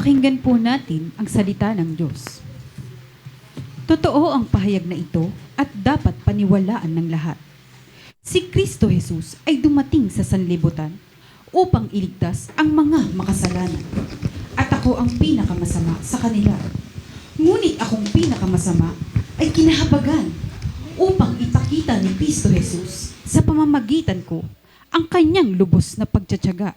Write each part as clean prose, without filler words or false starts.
Pakinggan po natin ang salita ng Diyos. Totoo ang pahayag na ito at dapat paniwalaan ng lahat. Si Kristo Jesus ay dumating sa sanlibutan upang iligtas ang mga makasalanan. At ako ang pinakamasama sa kanila. Ngunit akong pinakamasama ay kinahabagan upang ipakita ni Kristo Jesus sa pamamagitan ko ang kanyang lubos na pagtsatsaga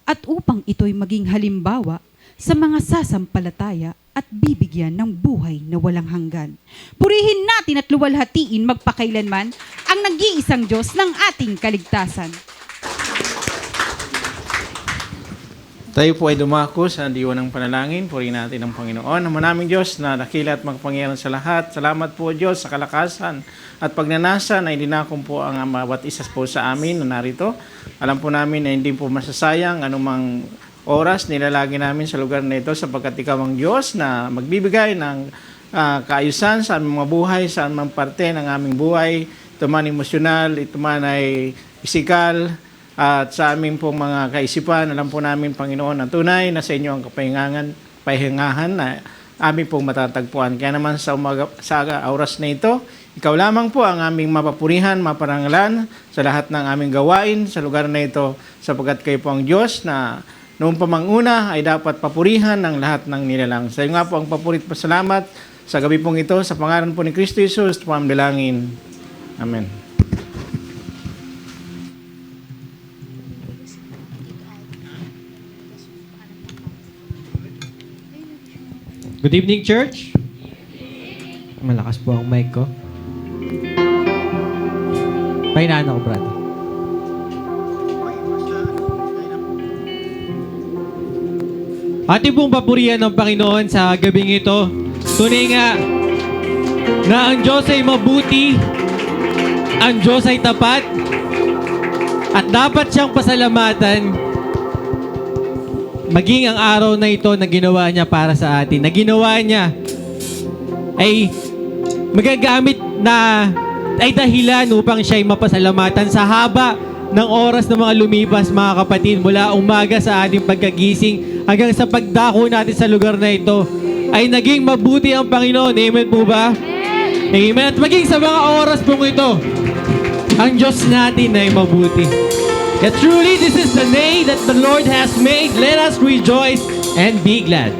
at upang ito'y maging halimbawa sa mga sasampalataya at bibigyan ng buhay na walang hanggan. Purihin natin at luwalhatiin magpakailanman ang nag-iisang Diyos ng ating kaligtasan. Tayo po ay dumako sa diwa ng panalangin. Purihin natin ang Panginoon. Ang manaming Diyos na dakila at magpangyarihan sa lahat. Salamat po Diyos sa kalakasan at pagnanasa na idinakong po ang bawat isa po sa amin na narito. Alam po namin na hindi po masasayang anumang oras nilalagi namin sa lugar na ito sapagkat ikaw ang Diyos na magbibigay ng kaayusan sa aming mga buhay, sa aming parte ng aming buhay. Ito man emosyonal, ito man ay pisikal, at sa aming pong mga kaisipan. Alam po namin, Panginoon, ang tunay na sa inyo ang pahingahan na aming pong matatagpuan. Kaya naman sa oras na ito, ikaw lamang po ang aming mapapurihan, maparangalan sa lahat ng aming gawain sa lugar na ito sapagkat kayo po ang Diyos na noong pamanguna ay dapat papurihan ng lahat ng nilalang. Sa iyo nga po ang papurit pasalamat sa gabi pong ito sa pangalan po ni Kristo Jesus, pamdalangin. Amen. Good evening, church. Malakas po ang mic ko. Pahinaan ako, brother. Ating pong papurihan ng Panginoon sa gabing ito. Tunay nga na ang Diyos ay mabuti, ang Diyos ay tapat, at dapat siyang pasalamatan maging ang araw na ito na ginawa niya para sa atin. Na ginawa niya ay magagamit na ay dahilan upang siya'y mapasalamatan sa haba ng oras na mga lumipas, mga kapatid, mula umaga sa ating pagkagising hanggang sa pagdako natin sa lugar na ito, ay naging mabuti ang Panginoon. Amen po ba? Amen. At maging sa mga oras pong ito, ang Diyos natin ay mabuti. That truly this is the day that the Lord has made. Let us rejoice and be glad.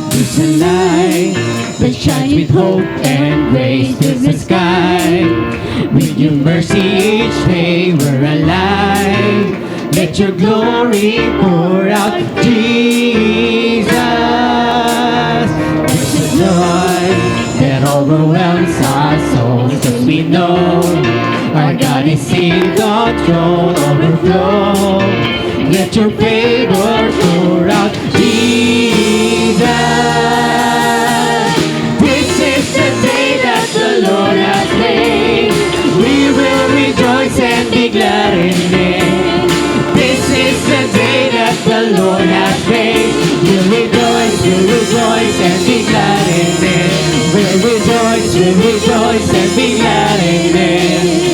There's a light that shines with hope and grace to the sky. With your mercy each day we're alive. Let your glory pour out, Jesus. There's a joy that overwhelms our souls, 'cause we know our God is in control, overflow. Let your favor pour out, Jesus. This is the day that the Lord has made. We will rejoice and be glad in it. This is the day that the Lord has made. We'll rejoice and be glad in it. We'll rejoice and be glad in it.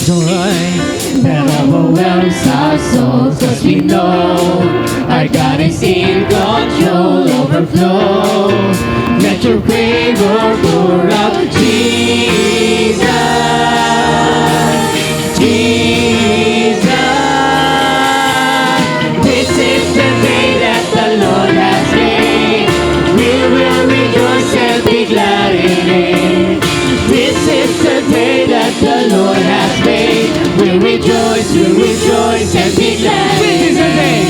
Joy that overwhelms our souls, 'cause we know our God is in control, overflow. Let your favor pour out, Jesus. Jesus. This is the day that the Lord has made. We will rejoice and be glad in it. This is the day that the Lord has made. We'll rejoice and be glad in it.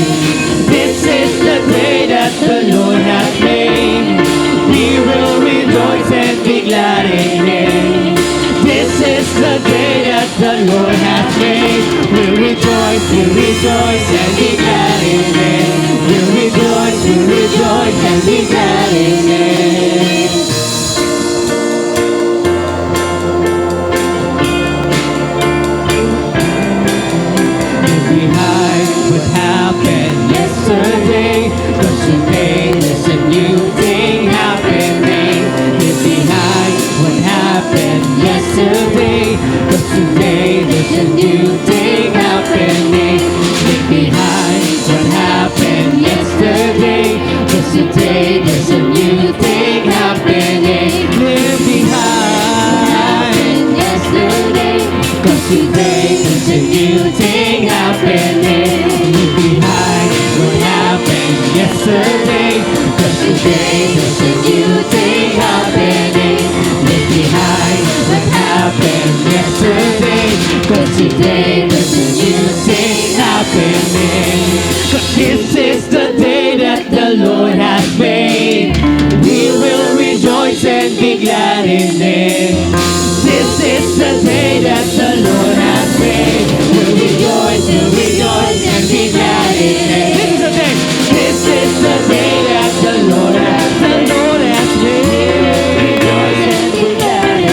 This is the day that the Lord has made. We will rejoice and be glad in it. This is the day that the Lord has made. We'll rejoice and be glad in it. We'll rejoice and be glad in it. there's a new thing happening. Leave behind what happened yesterday. Cause today there's a new thing happening. Leave behind. Yesterday, cause today there's a new thing happening. Leave behind what happened yesterday. Cause today there's a new thing happening. Leave behind what happened yesterday. Cause today there's a new thing happening. Cause this is the day that the Lord has made. We will rejoice and be glad in it. This is the day that the Lord has made. We'll rejoice and be glad in it. This is the day that the Lord has made. Rejoice and be glad in it.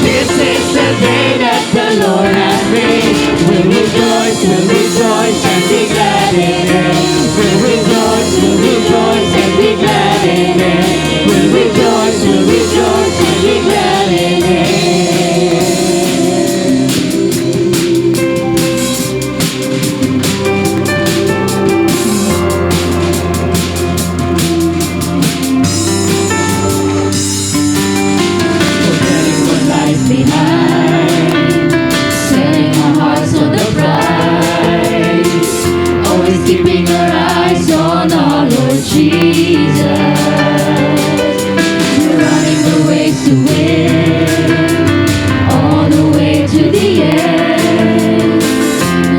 This is the day that the Lord has made. We'll rejoice and be glad in it. We'll rejoice and be glad in it. We'll rejoice and be glad in it. Forgetting what lies behind, setting our hearts on the prize, always keeping our eyes on our Lord Jesus. We're running the race to win, all the way to the end.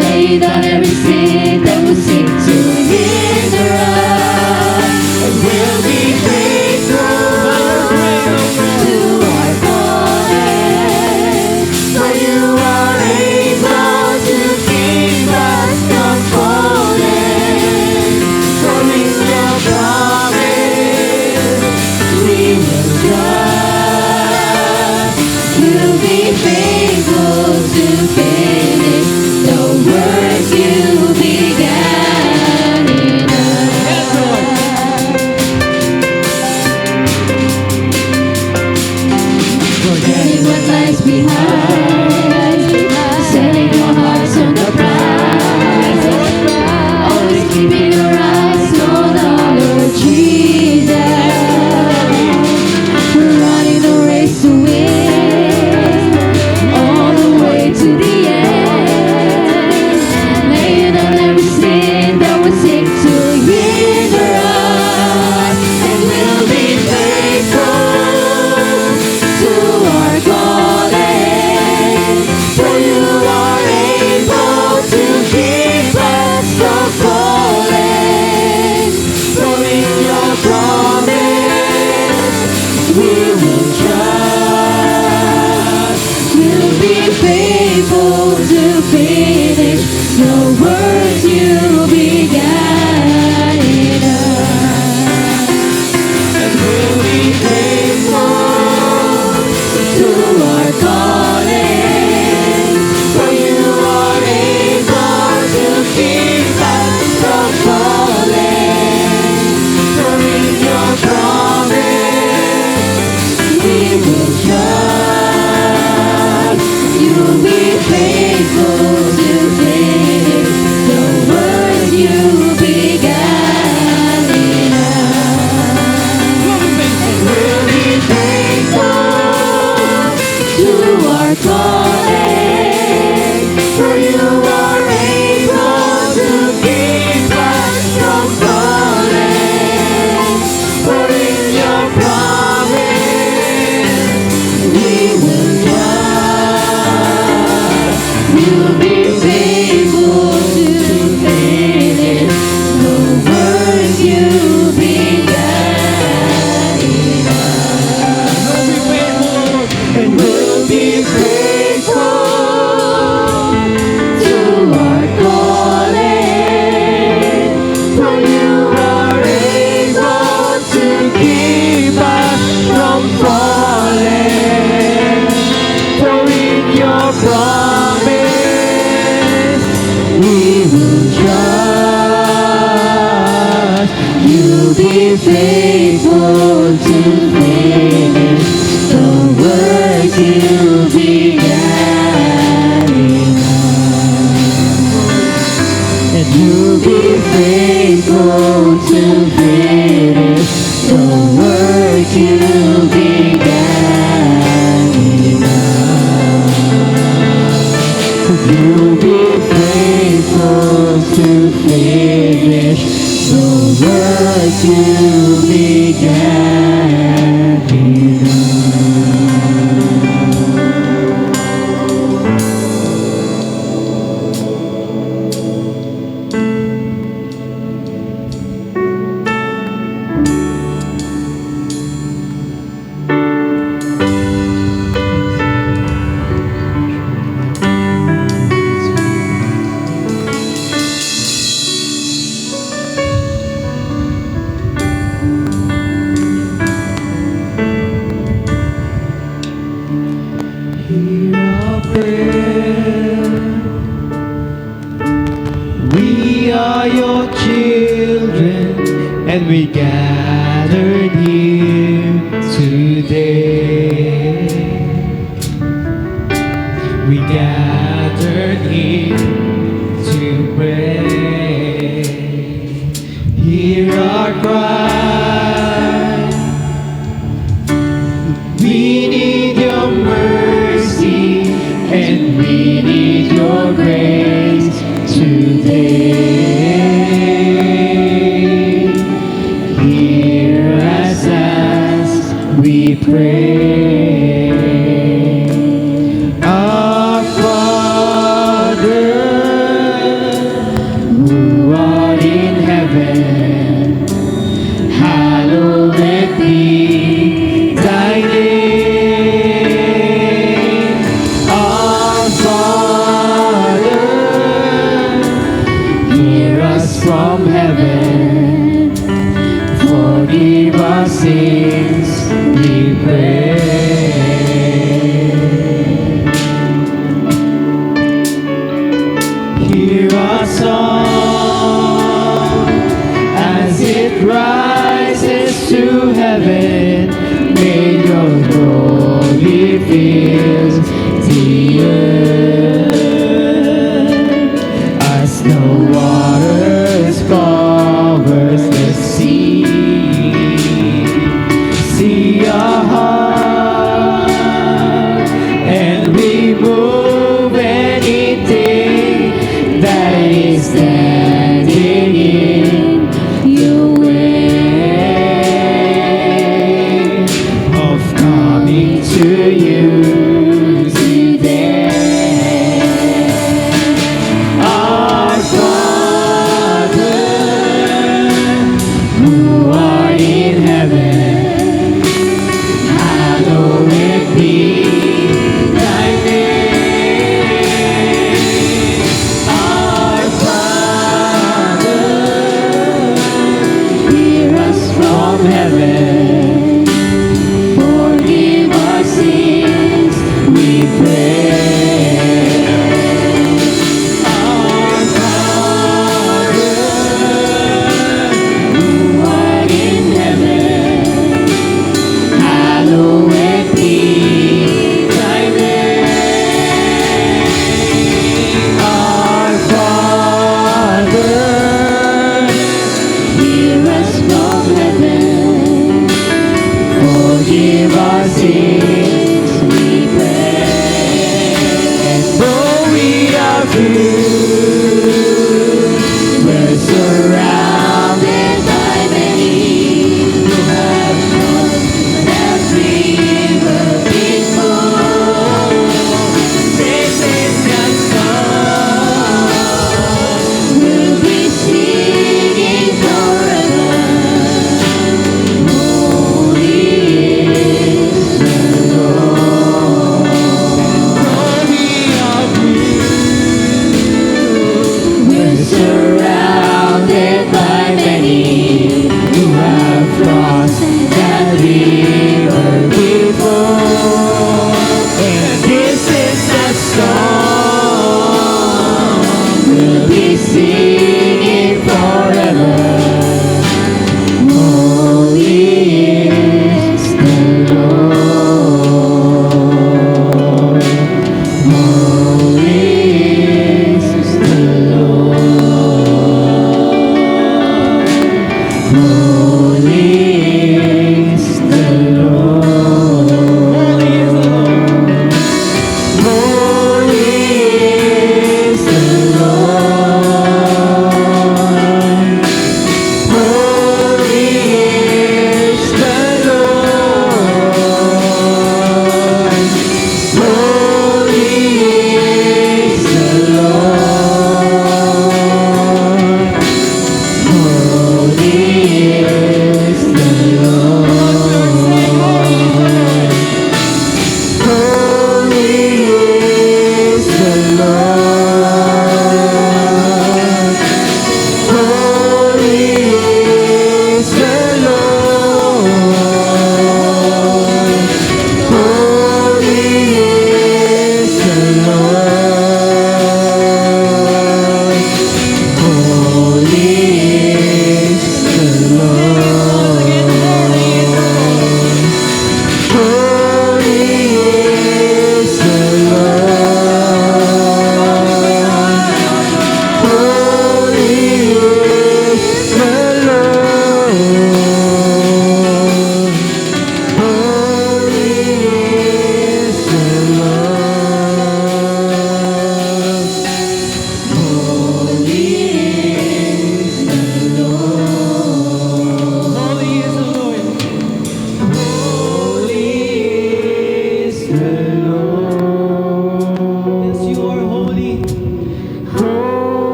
Lay down every sin that will seek to hinder us, and we'll be faithful to our calling. For you are able to keep us from falling. For in your promise we will trust. You'll be faithful to finish the work you began in us. Forgetting what lies behind, setting our hearts on the prize, always keeping our eyes on our Lord Jesus. We're running the race to win, all the way to the end. Laying down every sin that would seek to hinder us, and we'll be faithful to our calling. For you are able to keep us from falling. For in your promise we will trust. You'll be faithful to finish the work you began in us. And we'll be faithful to our calling. For you are able to keep us from falling. For in your promise we will trust. You'll be faithful to finish the work you began in us. We'll be faithful to our calling. For you are able to keep us from falling. For in your promise we will trust. You'll be faithful to finish the work you began in us. And we'll be faithful what you began in Hear our prayer. We are your children, and we gathered here today. We gathered here to pray. Hear our cry. We need your mercy, and we need your grace today. Hear us as we pray. Our Father, who art in heaven, hallowed be thy name. Our Father, hear us from heaven. Forgive our sins, we pray. Hear our song as it rises to heaven. May your glory fill the earth as the waters covers the sea. See our heart and remove anything that is standing in your way of coming to you today. Our Father, who art in heaven, hallowed be thy name. Our Father, hear us from heaven. Forgive our sins, we pray. Our Father, who art in heaven, hallowed be thy name. Our Father, hear us from heaven. Forgive our sins, we pray.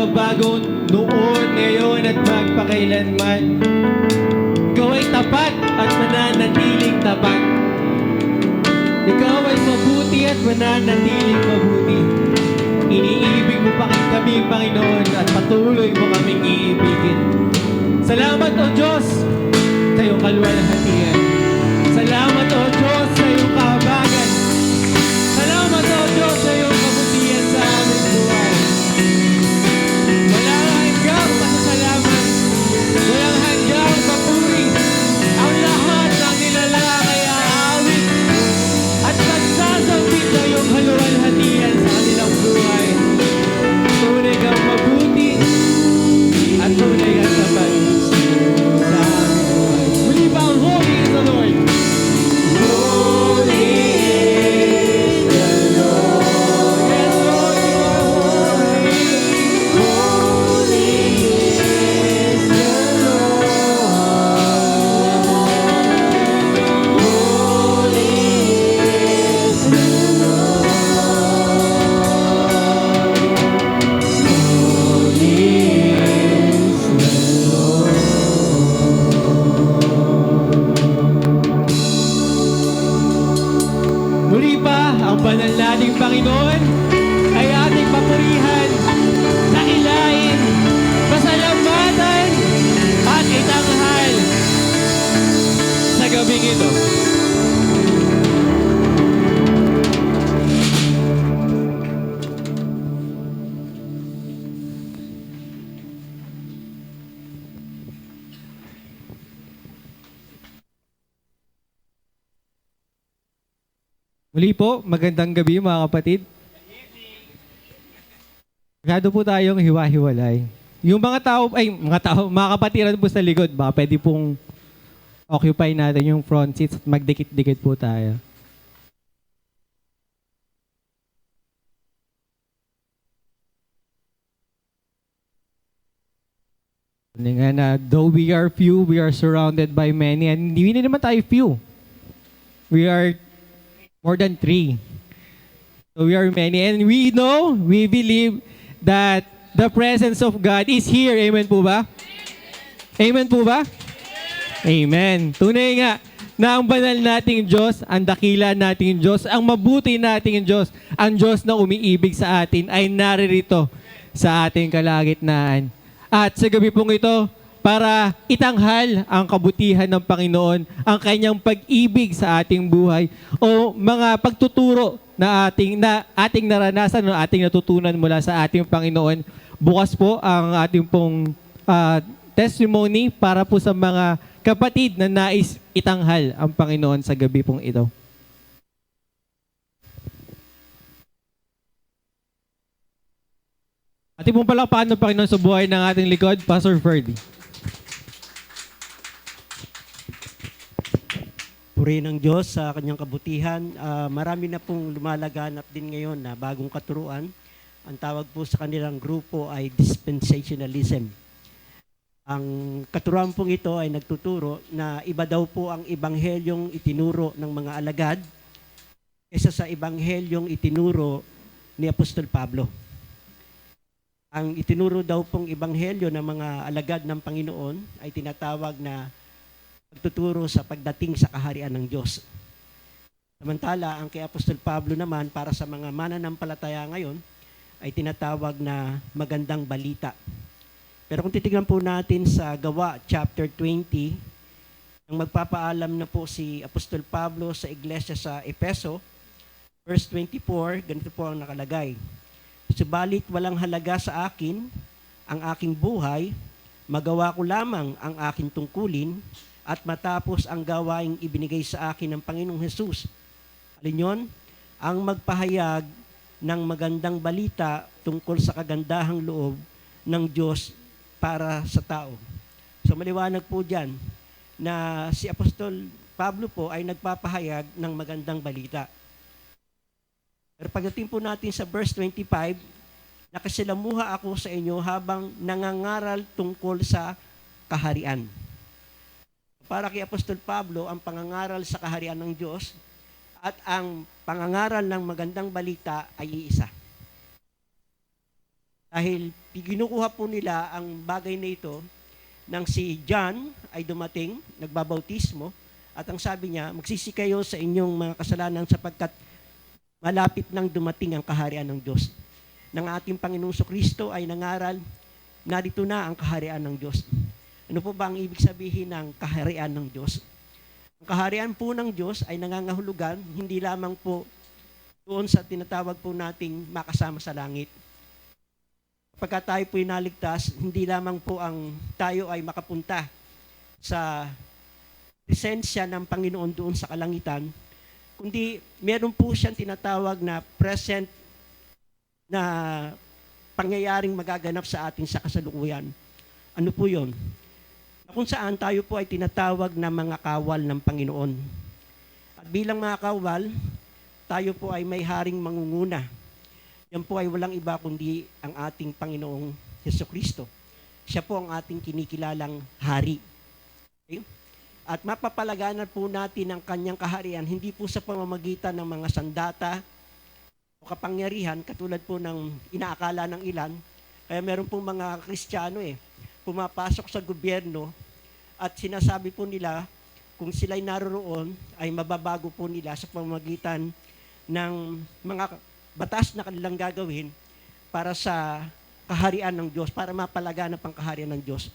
nagbabago noon, ngayon at magpakailanman. Ikaw ay tapat at mananatiling tapat. Ikaw ay mabuti at mananatiling mabuti. Iniibig mo pa kami, Panginoon, at patuloy mo kaming iibigin. Salamat, O Diyos, sa iyong kaluwalhatian. Salamat, O Diyos, sa iyong kahabagan. Salamat, O Diyos, sa iyong kabutihan sa aming buhay. Walang hanggang pasasalamat. Walang hanggang papuri. Ang lahat ng nilalang ay aawit at magsasambit sa iyong kaluwalhatian sa kanilang buhay. Tunay kang mabuti at tunay kang tapat sa aming buhay. Muli pa ang holy is the Lord. Holy is the Lord. Yes, Lord, you are holy. Holy is the Lord. Holy is the Lord. Muli pa, ang banal nating Panginoon ay ating papurihan, dakilain, pasalamatan, at itanghal sa gabing ito. Muli po, magandang gabi mga kapatid. Masyado po tayong hiwa-hiwalay. Yung mga kapatiran po sa likod, baka pwede pong occupy natin yung front seats at magdikit-dikit po tayo. Nga na, though we are few, we are surrounded by many, and hindi naman tayo few. We are more than 3. So we are many. And we know, we believe that the presence of God is here. Amen po ba? Amen po ba? Amen. Tunay nga na ang banal nating Diyos, ang dakila nating Diyos, ang mabuti nating Diyos, ang Diyos na umiibig sa atin ay naririto sa ating kalagitnaan. At sa gabi pong ito, para itanghal ang kabutihan ng Panginoon, ang kanyang pag-ibig sa ating buhay, o mga pagtuturo na ating naranasan o ating natutunan mula sa ating Panginoon. Bukas po ang ating pong testimony para po sa mga kapatid na nais itanghal ang Panginoon sa gabi pong ito. Ating pong palakpakan ng Panginoon sa buhay ng ating likod, Pastor Ferdy. Puri ng Diyos sa kanyang kabutihan. Marami na pong lumalaganap din ngayon na bagong katuruan. Ang tawag po sa kanilang grupo ay dispensationalism. Ang katuruan pong ito ay nagtuturo na iba daw po ang ebanghelyong itinuro ng mga alagad kaysa sa ebanghelyong itinuro ni Apostol Pablo. Ang itinuro daw pong ebanghelyo ng mga alagad ng Panginoon ay tinatawag na pagtuturo sa pagdating sa kaharian ng Diyos. Samantala, ang kay Apostol Pablo naman para sa mga mananampalataya ngayon ay tinatawag na magandang balita. Pero kung titignan po natin sa Gawa chapter 20, ang magpapaalam na po si Apostol Pablo sa iglesia sa Efeso, verse 24, ganito po ang nakalagay. Subalit walang halaga sa akin ang aking buhay, magawa ko lamang ang aking tungkulin, at matapos ang gawaing ibinigay sa akin ng Panginoong Hesus. Alin yun? Ang magpahayag ng magandang balita tungkol sa kagandahang loob ng Diyos para sa tao. So maliwanag po dyan na si Apostol Pablo po ay nagpapahayag ng magandang balita. Pero pagdating po natin sa verse 25, nakasilamuha ako sa inyo habang nangangaral tungkol sa kaharian. Para kay Apostol Pablo, ang pangangaral sa kaharian ng Diyos at ang pangangaral ng magandang balita ay iisa. Dahil kinukuha po nila ang bagay na ito nang si John ay dumating, nagbabautismo, at ang sabi niya, magsisi kayo sa inyong mga kasalanan sapagkat malapit nang dumating ang kaharian ng Diyos. Ng ating Panginoong Kristo ay nangaral, narito na ang kaharian ng Diyos. Ano po ba ang ibig sabihin ng kaharian ng Diyos? Ang kaharian po ng Diyos ay nangangahulugan, hindi lamang po doon sa tinatawag po nating makasama sa langit. Pagka tayo po inaligtas, hindi lamang po ang tayo ay makapunta sa presensya ng Panginoon doon sa kalangitan, kundi meron po siyang tinatawag na present na pangyayaring magaganap sa atin sa kasalukuyan. Ano po yun? Kung saan tayo po ay tinatawag na mga kawal ng Panginoon. At bilang mga kawal, tayo po ay may haring mangunguna. Yan po ay walang iba kundi ang ating Panginoong Jesucristo. Siya po ang ating kinikilalang hari. Okay? At mapapalaganan po natin ang kanyang kaharian, hindi po sa pamamagitan ng mga sandata o kapangyarihan, katulad po ng inaakala ng ilan. Kaya meron pong mga Kristiyano pumapasok sa gobyerno at sinasabi po nila kung sila'y naroroon ay mababago po nila sa pamamagitan ng mga batas na kanilang gagawin para sa kaharian ng Diyos, para mapalaganap ang kaharian ng Diyos.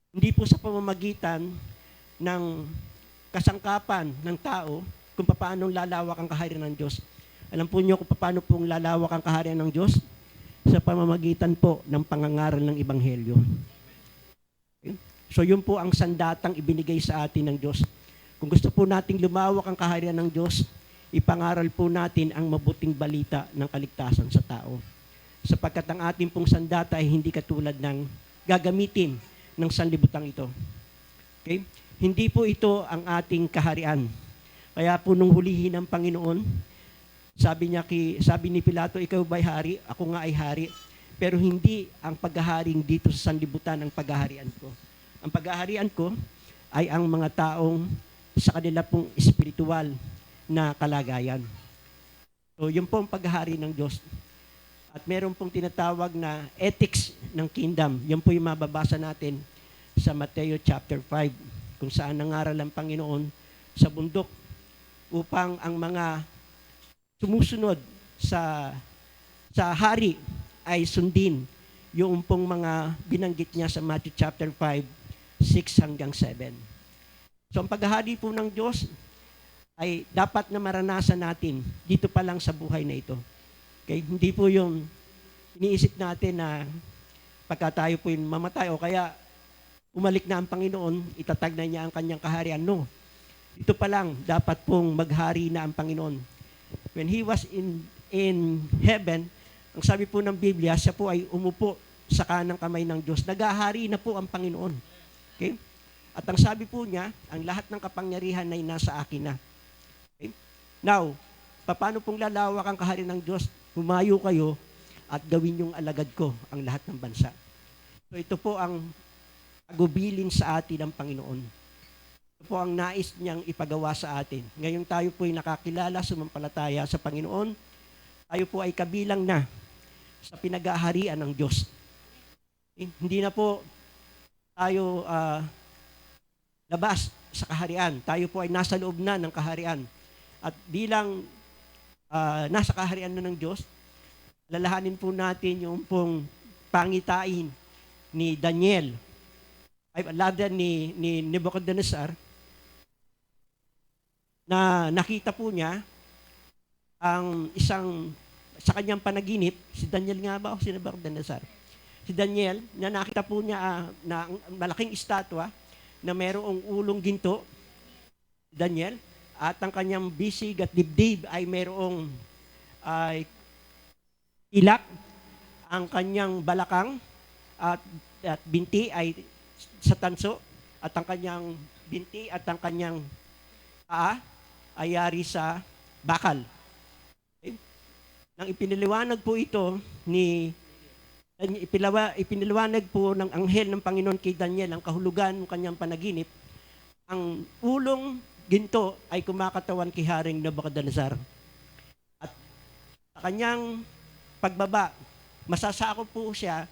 Hindi po sa pamamagitan ng kasangkapan ng tao kung paano lalawak ang kaharian ng Diyos. Alam po niyo kung paano pong lalawak ang kaharian ng Diyos? Sa pamamagitan po ng pangangaral ng Ebanghelyo. Okay? So yun po ang sandatang ibinigay sa atin ng Diyos. Kung gusto po nating lumawak ang kaharian ng Diyos, ipangaral po natin ang mabuting balita ng kaligtasan sa tao. Sapagkat ang ating pong sandata ay hindi katulad ng gagamitin ng sanlibutan ito. Okay? Hindi po ito ang ating kaharian. Kaya po nung hulihin ng Panginoon, sabi ni Pilato, ikaw ba'y hari? Ako nga ay hari. Pero hindi ang paghaharing dito sa sanlibutan ang paghaharian ko. Ang paghaharian ko ay ang mga taong sa kanila pong espiritual na kalagayan. So, yun po ang paghahari ng Diyos. At meron pong tinatawag na ethics ng kingdom. Yan po yung mababasa natin sa Mateo chapter 5, kung saan nangaral ang Panginoon sa bundok upang ang mga sumusunod sa hari ay sundin yung pong mga binanggit niya sa Matthew chapter 5, 6 hanggang 7. So, ang paghahari po ng Diyos ay dapat na maranasan natin dito pa lang sa buhay na ito. Okay? Hindi po yung iniisip natin na pagka tayo po yung mamatay o kaya umalik na ang Panginoon, itatag na niya ang kanyang kaharian. No. Dito pa lang, dapat pong maghari na ang Panginoon. When He was in heaven, ang sabi po ng Biblia, siya po ay umupo sa kanang kamay ng Diyos. Naghahari na po ang Panginoon. Okay? At ang sabi po niya, ang lahat ng kapangyarihan ay nasa akin na. Okay? Now, paano pong lalawak ang kaharian ng Diyos? Humayo kayo at gawin yung alagad ko ang lahat ng bansa. So ito po ang agubilin sa atin ng Panginoon. Ito po ang nais niyang ipagawa sa atin. Ngayon tayo po ay nakakilala, sumampalataya sa Panginoon. Tayo po ay kabilang na sa pinaghaharian ng Diyos. Hindi na po tayo labas sa kaharian. Tayo po ay nasa loob na ng kaharian. At bilang nasa kaharian na ng Diyos, lalahanin po natin yung pong pangitain ni Daniel, ay rather ni Nebuchadnezzar, na nakita po niya ang isang, sa kanyang panaginip, si Daniel nga ba o si Nebuchadnezzar? Si Daniel, na nakita po niya na malaking estatwa na mayroong ulong ginto, Daniel, at ang kanyang bisig at dibdib ay mayroong ilak, ang kanyang balakang at binti ay sa tanso, at ang kanyang binti at ang kanyang paa ay yari sa bakal. Okay? Nang ipiniliwanag po ito ipiniliwanag po ng anghel ng Panginoon kay Daniel ang kahulugan ng kanyang panaginip, ang ulong ginto ay kumakatawan kay Haring Nebuchadnezzar. At sa kanyang pagbaba masasakop po siya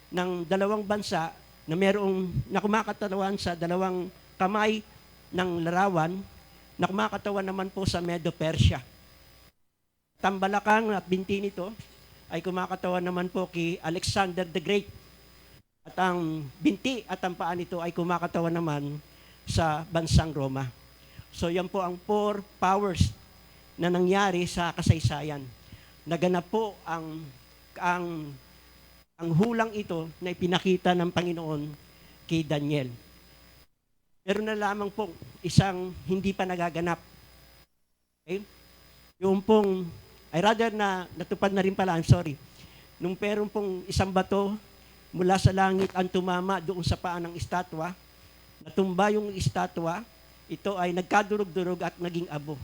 ng dalawang bansa na kumakatawan sa dalawang kamay ng larawan na kumakatawan naman po sa Medo-Persia. Tambalakang at binti nito ay kumakatawan naman po kay Alexander the Great. At ang binti at ang paa nito ay kumakatawan naman sa bansang Roma. So yan po ang 4 powers na nangyari sa kasaysayan. Naganap po ang hulang ito na ipinakita ng Panginoon kay Daniel. Meron na lamang po isang hindi pa nagaganap. Okay? Yung pong, ay rather na natupad na rin pala, I'm sorry. Nung meron pong isang bato mula sa langit ang tumama doon sa paa ng estatwa, natumba yung estatwa, ito ay nagkadurog-durog at naging abo.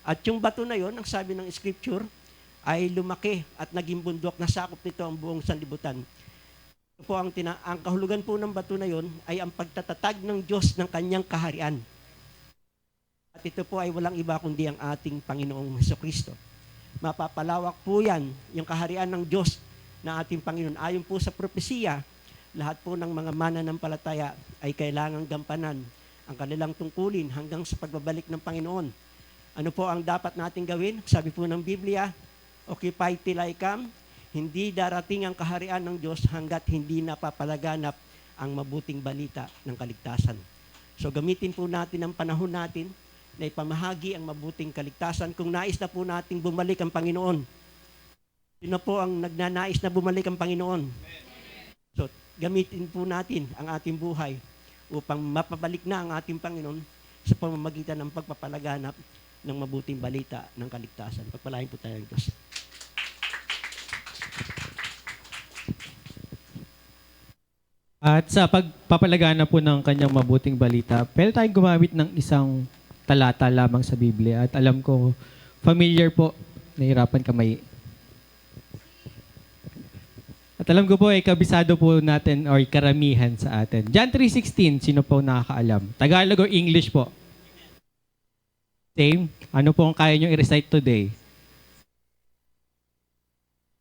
At yung bato na yon, ang sabi ng scripture, ay lumaki at naging bundok na sakop nito ang buong sanlibutan. Ito po ang kahulugan po ng bato na yon ay ang pagtatatag ng Diyos ng kanyang kaharian. At ito po ay walang iba kundi ang ating Panginoong Jesucristo. Mapapalawak po yan, yung kaharian ng Diyos na ating Panginoon. Ayon po sa propesiya, lahat po ng mga mananampalataya ay kailangang gampanan ang kanilang tungkulin hanggang sa pagbabalik ng Panginoon. Ano po ang dapat nating gawin? Sabi po ng Biblia, occupy till I come. Hindi darating ang kaharian ng Diyos hanggat hindi napapalaganap ang mabuting balita ng kaligtasan. So gamitin po natin ang panahon natin na ipamahagi ang mabuting kaligtasan kung nais na po nating bumalik ang Panginoon. Sino po ang nagnanais na bumalik ang Panginoon? So gamitin po natin ang ating buhay upang mapabalik na ang ating Panginoon sa pamamagitan ng pagpapalaganap ng mabuting balita ng kaligtasan. Pagpalain po tayo ng Diyos. At sa pagpapalagana po ng kanyang mabuting balita, pwede tayong gumamit ng isang talata lamang sa Biblia. At alam ko, familiar po, nahirapan kamay. At alam ko po, kabisado po natin or karamihan sa atin. John 3:16, sino po nakakaalam? Tagalog o English po? Same? Ano po ang kaya nyo i-recite today?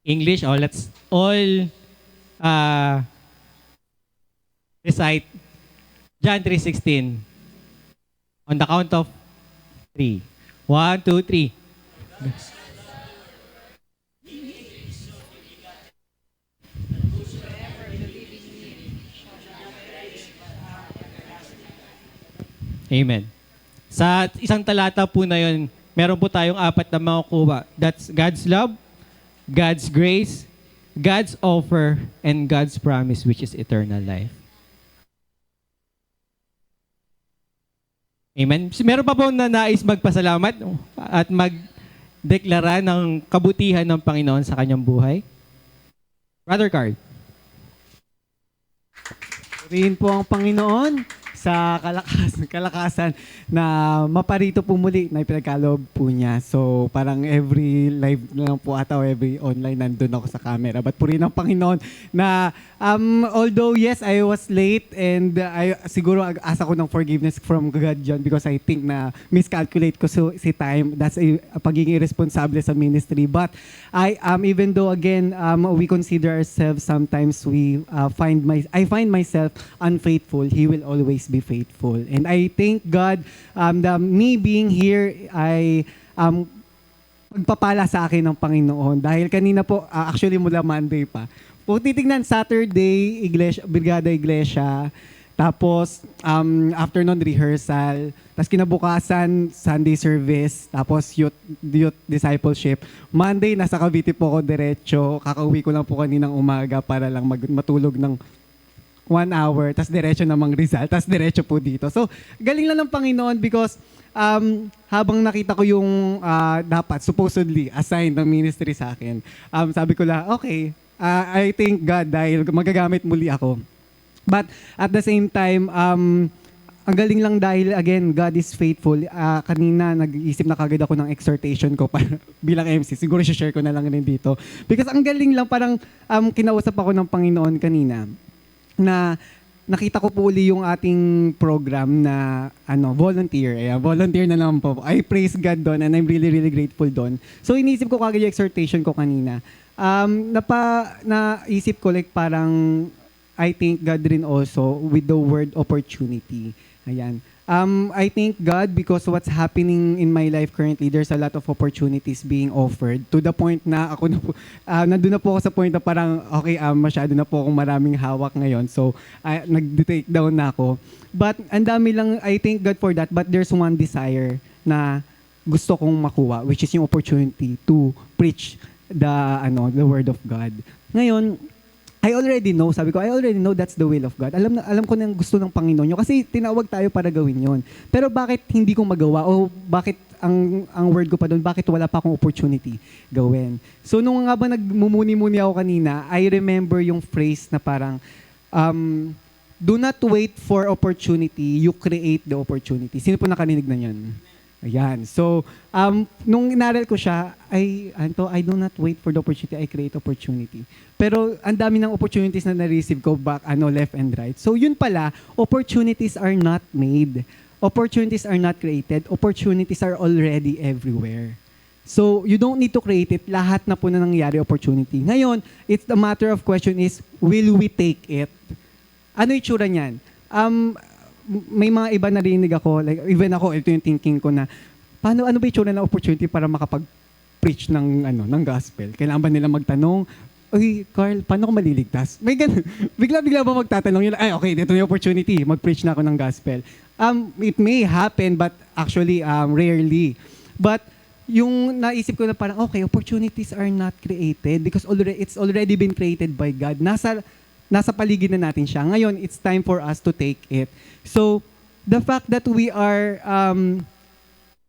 English? Oh, let's all recite John 3:16 on the count of 3. 1, 2, 3. Amen. Sa isang talata po na yun, meron po tayong 4 na makukuha. That's God's love, God's grace, God's offer, and God's promise, which is eternal life. Amen. Meron pa po na nais magpasalamat at magdeklara ng kabutihan ng Panginoon sa kanyang buhay? Brother Carl. Purihin po ang Panginoon sa kalakasan na maparito po muli na ipinagkaloob po niya. So parang every live na lang po ata o every online nandun ako sa camera. But purihin ang Panginoon na although yes, I was late and siguro asa ko ng forgiveness from God dyan because I think na miscalculate ko si time. That's a pagiging irresponsible sa ministry. But even though again, we consider ourselves sometimes I find myself unfaithful, He will always be faithful. And I thank God me being here ay pagpapala sa akin ng Panginoon. Dahil kanina po, actually mula Monday pa, po titignan Saturday, Brigada Iglesia, tapos afternoon rehearsal, tapos kinabukasan Sunday service, tapos youth discipleship. Monday, nasa Cavite po ako diretso, kakauwi ko lang po kaninang umaga para lang matulog ng 1 hour, tas diretso namang Rizal, tas diretso po dito. So, galing lang ng Panginoon because habang nakita ko yung dapat, supposedly, assigned ng ministry sa akin, sabi ko lang, okay, I thank God dahil magagamit muli ako. But at the same time, ang galing lang dahil, again, God is faithful. Kanina, nag-iisip na kagad ako ng exhortation ko para, bilang MC. Siguro share ko na lang rin dito. Because ang galing lang, parang kinausap ako ng Panginoon kanina na nakita ko po uli yung ating program na volunteer. Volunteer na naman po. I praise God doon and I'm really, really grateful doon. So inisip ko kagad yung exhortation ko kanina. Naisip ko like parang I thank God rin also with the word opportunity. Ayan. I thank God because what's happening in my life currently, there's a lot of opportunities being offered to the point na ako na po, nandun na po ako sa point na parang, okay, masyado na po akong maraming hawak ngayon. So, nag-take down na ako. But, ang dami lang, I thank God for that. But there's one desire na gusto kong makuha, which is yung opportunity to preach the word of God. Ngayon, I already know that's the will of God. Alam ko na ang gusto ng Panginoon yun kasi tinawag tayo para gawin yon. Pero bakit hindi ko magawa o bakit ang word ko pa doon, bakit wala pa akong opportunity gawin? So nung nga ba nagmumuni-muni ako kanina, I remember yung phrase na parang do not wait for opportunity, you create the opportunity. Sino po nakarinig na yan? Ayan. So, nung inaral ko siya, I do not wait for the opportunity, I create opportunity. Pero ang dami ng opportunities na na-receive ko back, left and right. So, yun pala, opportunities are not made. Opportunities are not created. Opportunities are already everywhere. So, you don't need to create it. Lahat na po na nangyari opportunity. Ngayon, it's the matter of question is, will we take it? Ano itsura niyan? May mga iba narinig ako, like even ako, ito yung thinking ko na, ano ba itsura ng opportunity para makapag-preach ng gospel? Kailangan ba nila magtanong, "Uy, Carl, paano ko maliligtas?" May ganun. Bigla-bigla ba magtatanong yun? Ay, okay, dito yung opportunity. Mag-preach na ako ng gospel. It may happen, but actually, rarely. But, yung naisip ko na parang, okay, opportunities are not created because it's already been created by God. Nasa paligid na natin siya. Ngayon, it's time for us to take it. So, the fact that we are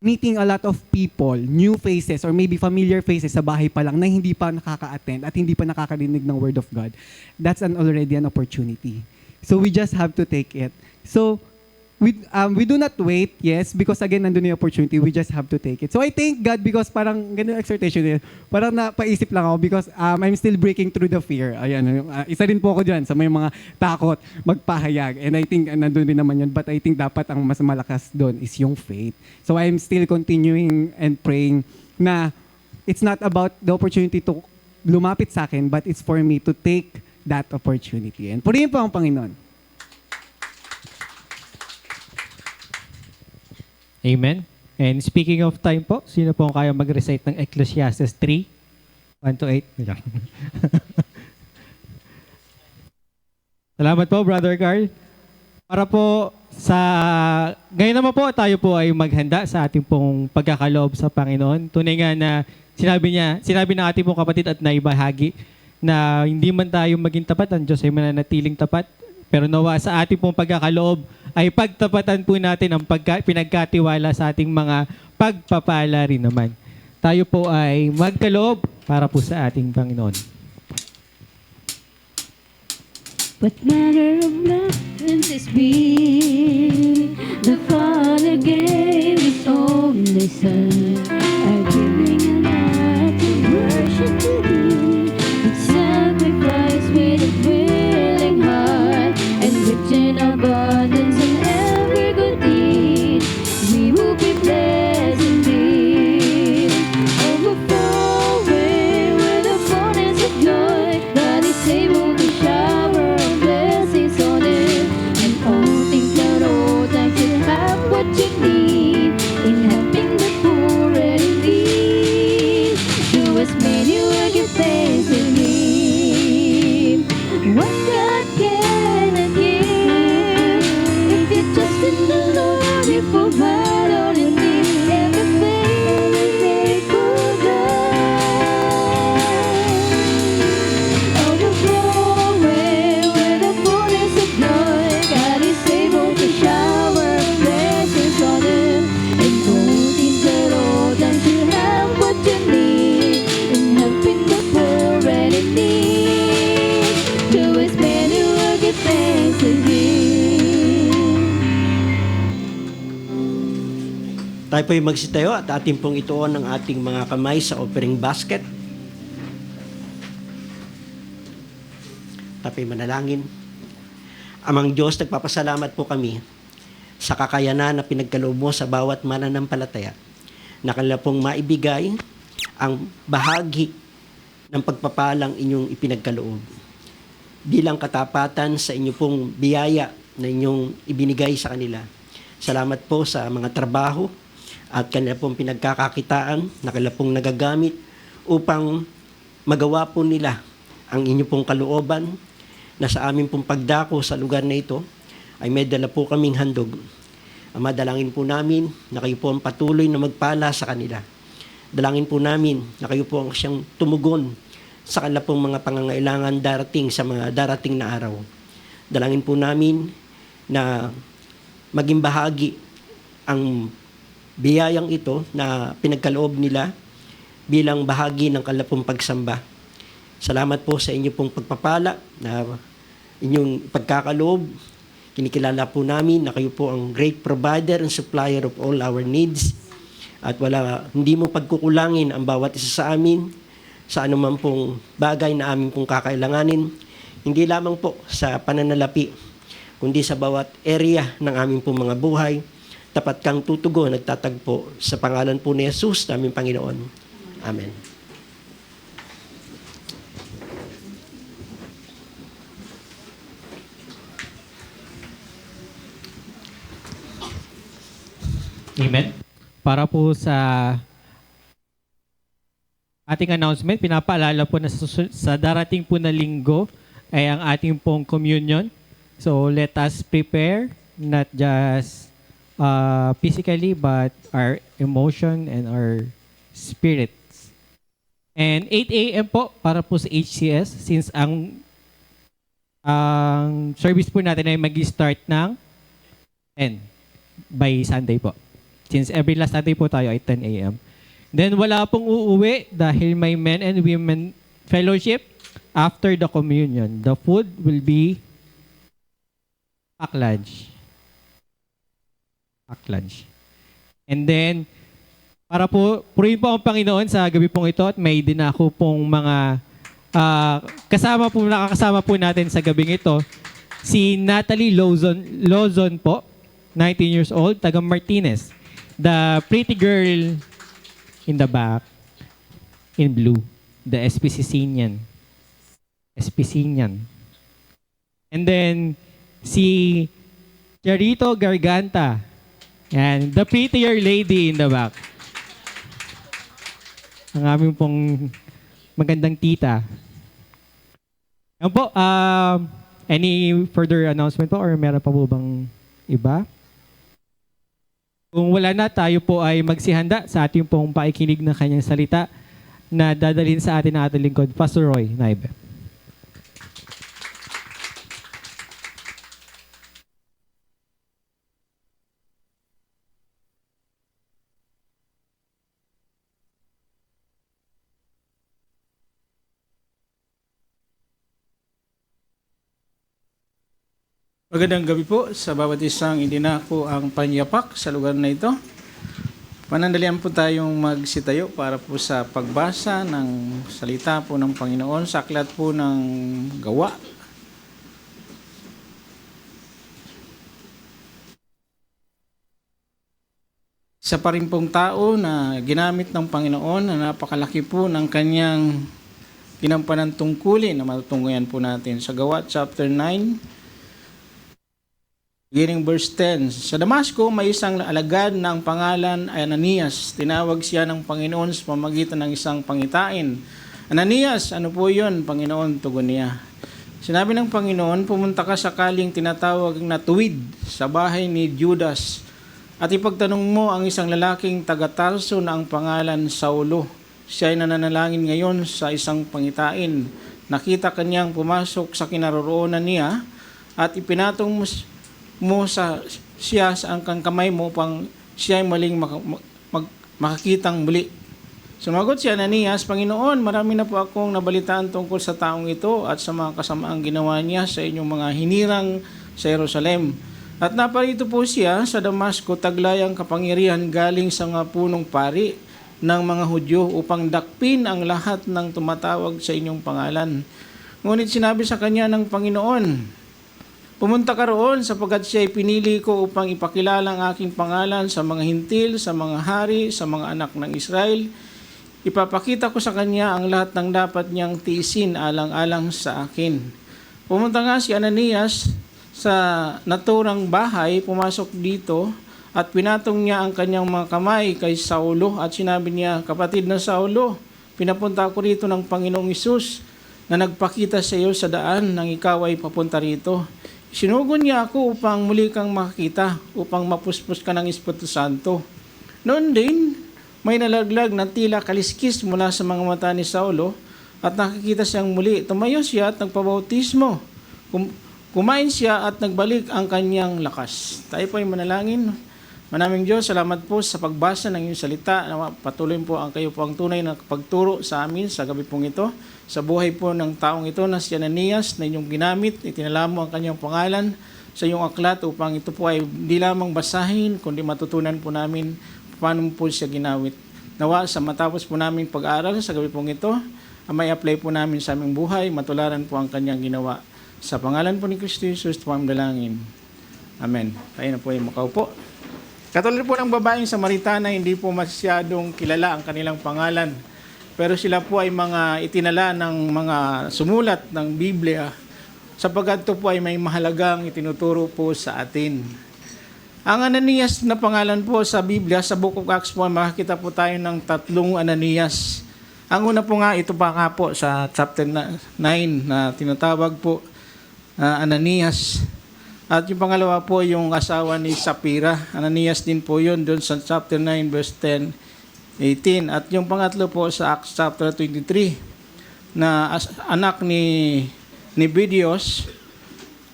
meeting a lot of people, new faces, or maybe familiar faces sa bahay pa lang na hindi pa nakaka-attend at hindi pa nakakarinig ng Word of God, that's already an opportunity. So, we just have to take it. So, we do not wait, yes, because again, nandun yung opportunity, we just have to take it. So I thank God because parang ganun exhortation din. Parang napaisip lang ako because I'm still breaking through the fear. Ayan, isa rin po ako dyan sa may mga takot, magpahayag. And I think nandun din naman yun. But I think dapat ang mas malakas doon is yung faith. So I'm still continuing and praying na it's not about the opportunity to lumapit sa akin, but it's for me to take that opportunity. And purihin po ang Panginoon. Amen. And speaking of time po, sino po ang kaya mag-recite ng Ecclesiastes 3, 1-8? Salamat po, Brother Carl. Para po ngayon naman po, tayo po ay maghanda sa ating pong pagkakaloob sa Panginoon. Tunay nga na sinabi ng ating pong kapatid at naibahagi na hindi man tayo maging tapat, ang Diyos ay mananatiling tapat. Pero nawa sa ating pong pagkakaloob ay pagtapatan po natin ang pinagkatiwala sa ating mga pagpapala rin naman. Tayo po ay magkaloob para po sa ating Panginoon. What manner of love can this be? The Father gave His only Son, our giving a life to worship to Thee, and sacrifice with a willing heart, and rich in abundance in every good deed. We will be blessed indeed, overflowing with the fullness of joy. God is able to shower blessings on it, and all things at all times you have what you need in helping the poor and in need. Do as many will give thanks to Him. What God cannot give, if you trust in the Lord, He provide all you need. Everything for God. Overflowing with the fullness of joy, God is able to shower blessings on Him, and all things at all times you have what you need in helping the poor and in need. To His man who will give thanks to Him. Tayo po'y magsitayo at ating pong ituon ang ating mga kamay sa offering basket. Tayo po'y manalangin. Amang Diyos, nagpapasalamat po kami sa kakayanan na pinagkaloob mo sa bawat mananampalataya na kanila pong maibigay ang bahagi ng pagpapalang inyong ipinagkaloob. Bilang katapatan sa inyo pong biyaya na inyong ibinigay sa kanila. Salamat po sa mga trabaho at kanila pong pinagkakakitaan na kanila pong nagagamit upang magawa po nila ang inyo pong kalooban na sa amin pong pagdako sa lugar na ito ay may dala po kaming handog. Ama, dalangin po namin na kayo po ang patuloy na magpala sa kanila. Dalangin po namin na kayo po ang siyang tumugon sa kanila pong mga pangangailangan darating sa mga darating na araw. Dalangin po namin na maging bahagi ang biyayang ito na pinagkaloob nila bilang bahagi ng kanila pong pagsamba. Salamat po sa inyo pong pagpapala na inyong pagkakaloob. Kinikilala po namin na kayo po ang great provider and supplier of all our needs. At hindi mo pagkukulangin ang bawat isa sa amin sa anuman pong bagay na amin pong kakailanganin. Hindi lamang po sa pananalapi, kundi sa bawat area ng aming pong mga buhay. Tapat kang tutugon, nagtatagpo sa pangalan po ni Jesus, naming Panginoon. Amen. Amen. Para po sa ating announcement, pinapaalala po na sa darating po na linggo ay ang ating pong communion. So let us prepare not just physically but our emotion and our spirits. And 8 a.m. po para po sa HCS since ang service po natin ay mag-start ng 10 by Sunday po. Since every last Sunday po tayo ay 10 a.m. Then wala pong uuwi dahil may men and women fellowship after the communion. The food will be pack lunch. Pack lunch. And then, para po, purihin po ang Panginoon sa gabi pong ito at may dinako pong mga nakakasama po natin sa gabing ito. Si Natalie Lozon po, 19 years old, taga Martinez. The pretty girl in the back, in blue, the SPCinian. And then, si Charito Garganta, and the prettier lady in the back. Ang aming pong magandang tita. Yan po, any further announcement po or meron pa po bang iba? Kung wala na, tayo po ay magsihanda sa ating pong paikinig ng kanyang salita na dadalhin sa atin ng ating lingkod, Pastor Roy Naibe. Magandang gabi po sa bawat isang idinako ang panyapak sa lugar na ito. Panandalian po tayong magsitayo para po sa pagbasa ng salita po ng Panginoon sa aklat po ng Gawa. Isa pa rin pong tao na ginamit ng Panginoon na napakalaki po ng kanyang ginampanan tungkulin na matutungkuyan po natin sa Gawa chapter 9. Beginning verse 10, sa Damasco may isang alagad na ang pangalan ay Ananias. Tinawag siya ng Panginoon sa pamamagitan ng isang pangitain. Ananias, ano po yun? Panginoon, tugon niya. Sinabi ng Panginoon, pumunta ka sa kaling tinatawag na Tuwid sa bahay ni Judas at ipagtanong mo ang isang lalaking taga-Tarso na ang pangalan Saulo. Siya ay nananalangin ngayon sa isang pangitain. Nakita kanyang pumasok sa kinaroroonan niya at ipinatong mo siya sa angkang kamay mo upang siya ay maling makakitang muli. Sumagot si Ananias, Panginoon, marami na po akong nabalitaan tungkol sa taong ito at sa mga kasamaang ginawa niya sa inyong mga hinirang sa Jerusalem. At naparito po siya sa Damasco, taglay ang kapangyarihan galing sa mga punong pari ng mga Hudyo upang dakpin ang lahat ng tumatawag sa inyong pangalan. Ngunit sinabi sa kanya ng Panginoon, pumunta ka roon sapagkat siya ay pinili ko upang ipakilala ang aking pangalan sa mga hintil, sa mga hari, sa mga anak ng Israel. Ipapakita ko sa kanya ang lahat ng dapat niyang tiisin alang-alang sa akin. Pumunta nga si Ananias sa naturang bahay, pumasok dito at pinatong niya ang kanyang mga kamay kay Saulo at sinabi niya, "Kapatid na Saulo, pinapunta ako rito ng Panginoong Hesus na nagpakita sa iyo sa daan nang ikaw ay papunta rito. Sinugon niya ako upang muli kang makakita, upang mapuspos ka ng Espiritu Santo." Noon din, may nalaglag na tila kaliskis mula sa mga mata ni Saulo at nakikita siyang muli. Tumayo siya at nagpabautismo. Kumain siya at nagbalik ang kanyang lakas. Tayo po ay manalangin. Manaming Diyos, salamat po sa pagbasa ng iyong salita. Patuloy po ang kayo po ang tunay na pagturo sa amin sa gabi pong ito. Sa buhay po ng taong ito na si Ananias na inyong ginamit, itinala mo ang kanyang pangalan sa iyong aklat upang ito po ay hindi lamang basahin, kundi matutunan po namin paano po siya ginawit. Nawa sa matapos po namin pag-aaral sa gabi pong ito, may apply po namin sa aming buhay, matularan po ang kanyang ginawa. Sa pangalan po ni Kristo Jesus, po ang dalangin. Amen. Tayo na po ay makaupo. Katulad po ng babaeng Samaritana, hindi po masyadong kilala ang kanilang pangalan. Pero sila po ay mga itinala ng mga sumulat ng Biblia sapagkat ito po ay may mahalagang itinuturo po sa atin. Ang Ananias na pangalan po sa Biblia, sa Book of Acts po, makikita po tayo ng 3 Ananias. Ang una po nga, ito pa nga po sa chapter 9 na tinatawag po Ananias. At yung pangalawa po, yung asawa ni Sapphira. Ananias din po yun, doon sa chapter 9, verse 10, 18. At yung pangatlo po sa Acts chapter 23, na anak ni Bidios,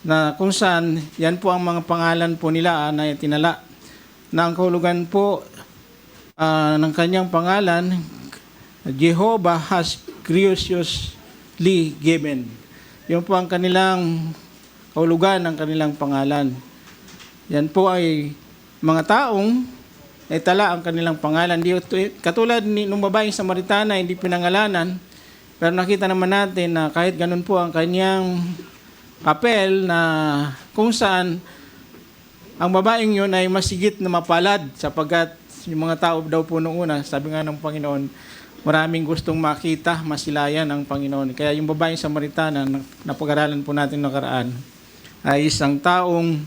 na kung saan, yan po ang mga pangalan po nila na tinala. Na ang kahulugan po ng kanyang pangalan, Jehovah has graciously given. Yun po ang kanilang kahulugan ng kanilang pangalan. Yan po ay mga taong itala ang kanilang pangalan. Katulad nung babaeng Samaritana, hindi pinangalanan, pero nakita naman natin na kahit ganun po ang kanyang papel na kung saan ang babaeng yun ay masigit na mapalad sapagkat yung mga tao daw po noong una, sabi nga ng Panginoon, maraming gustong makita, masilayan ang Panginoon. Kaya yung babaeng Samaritana, na pag-aralan po natin nakaraan, ay isang taong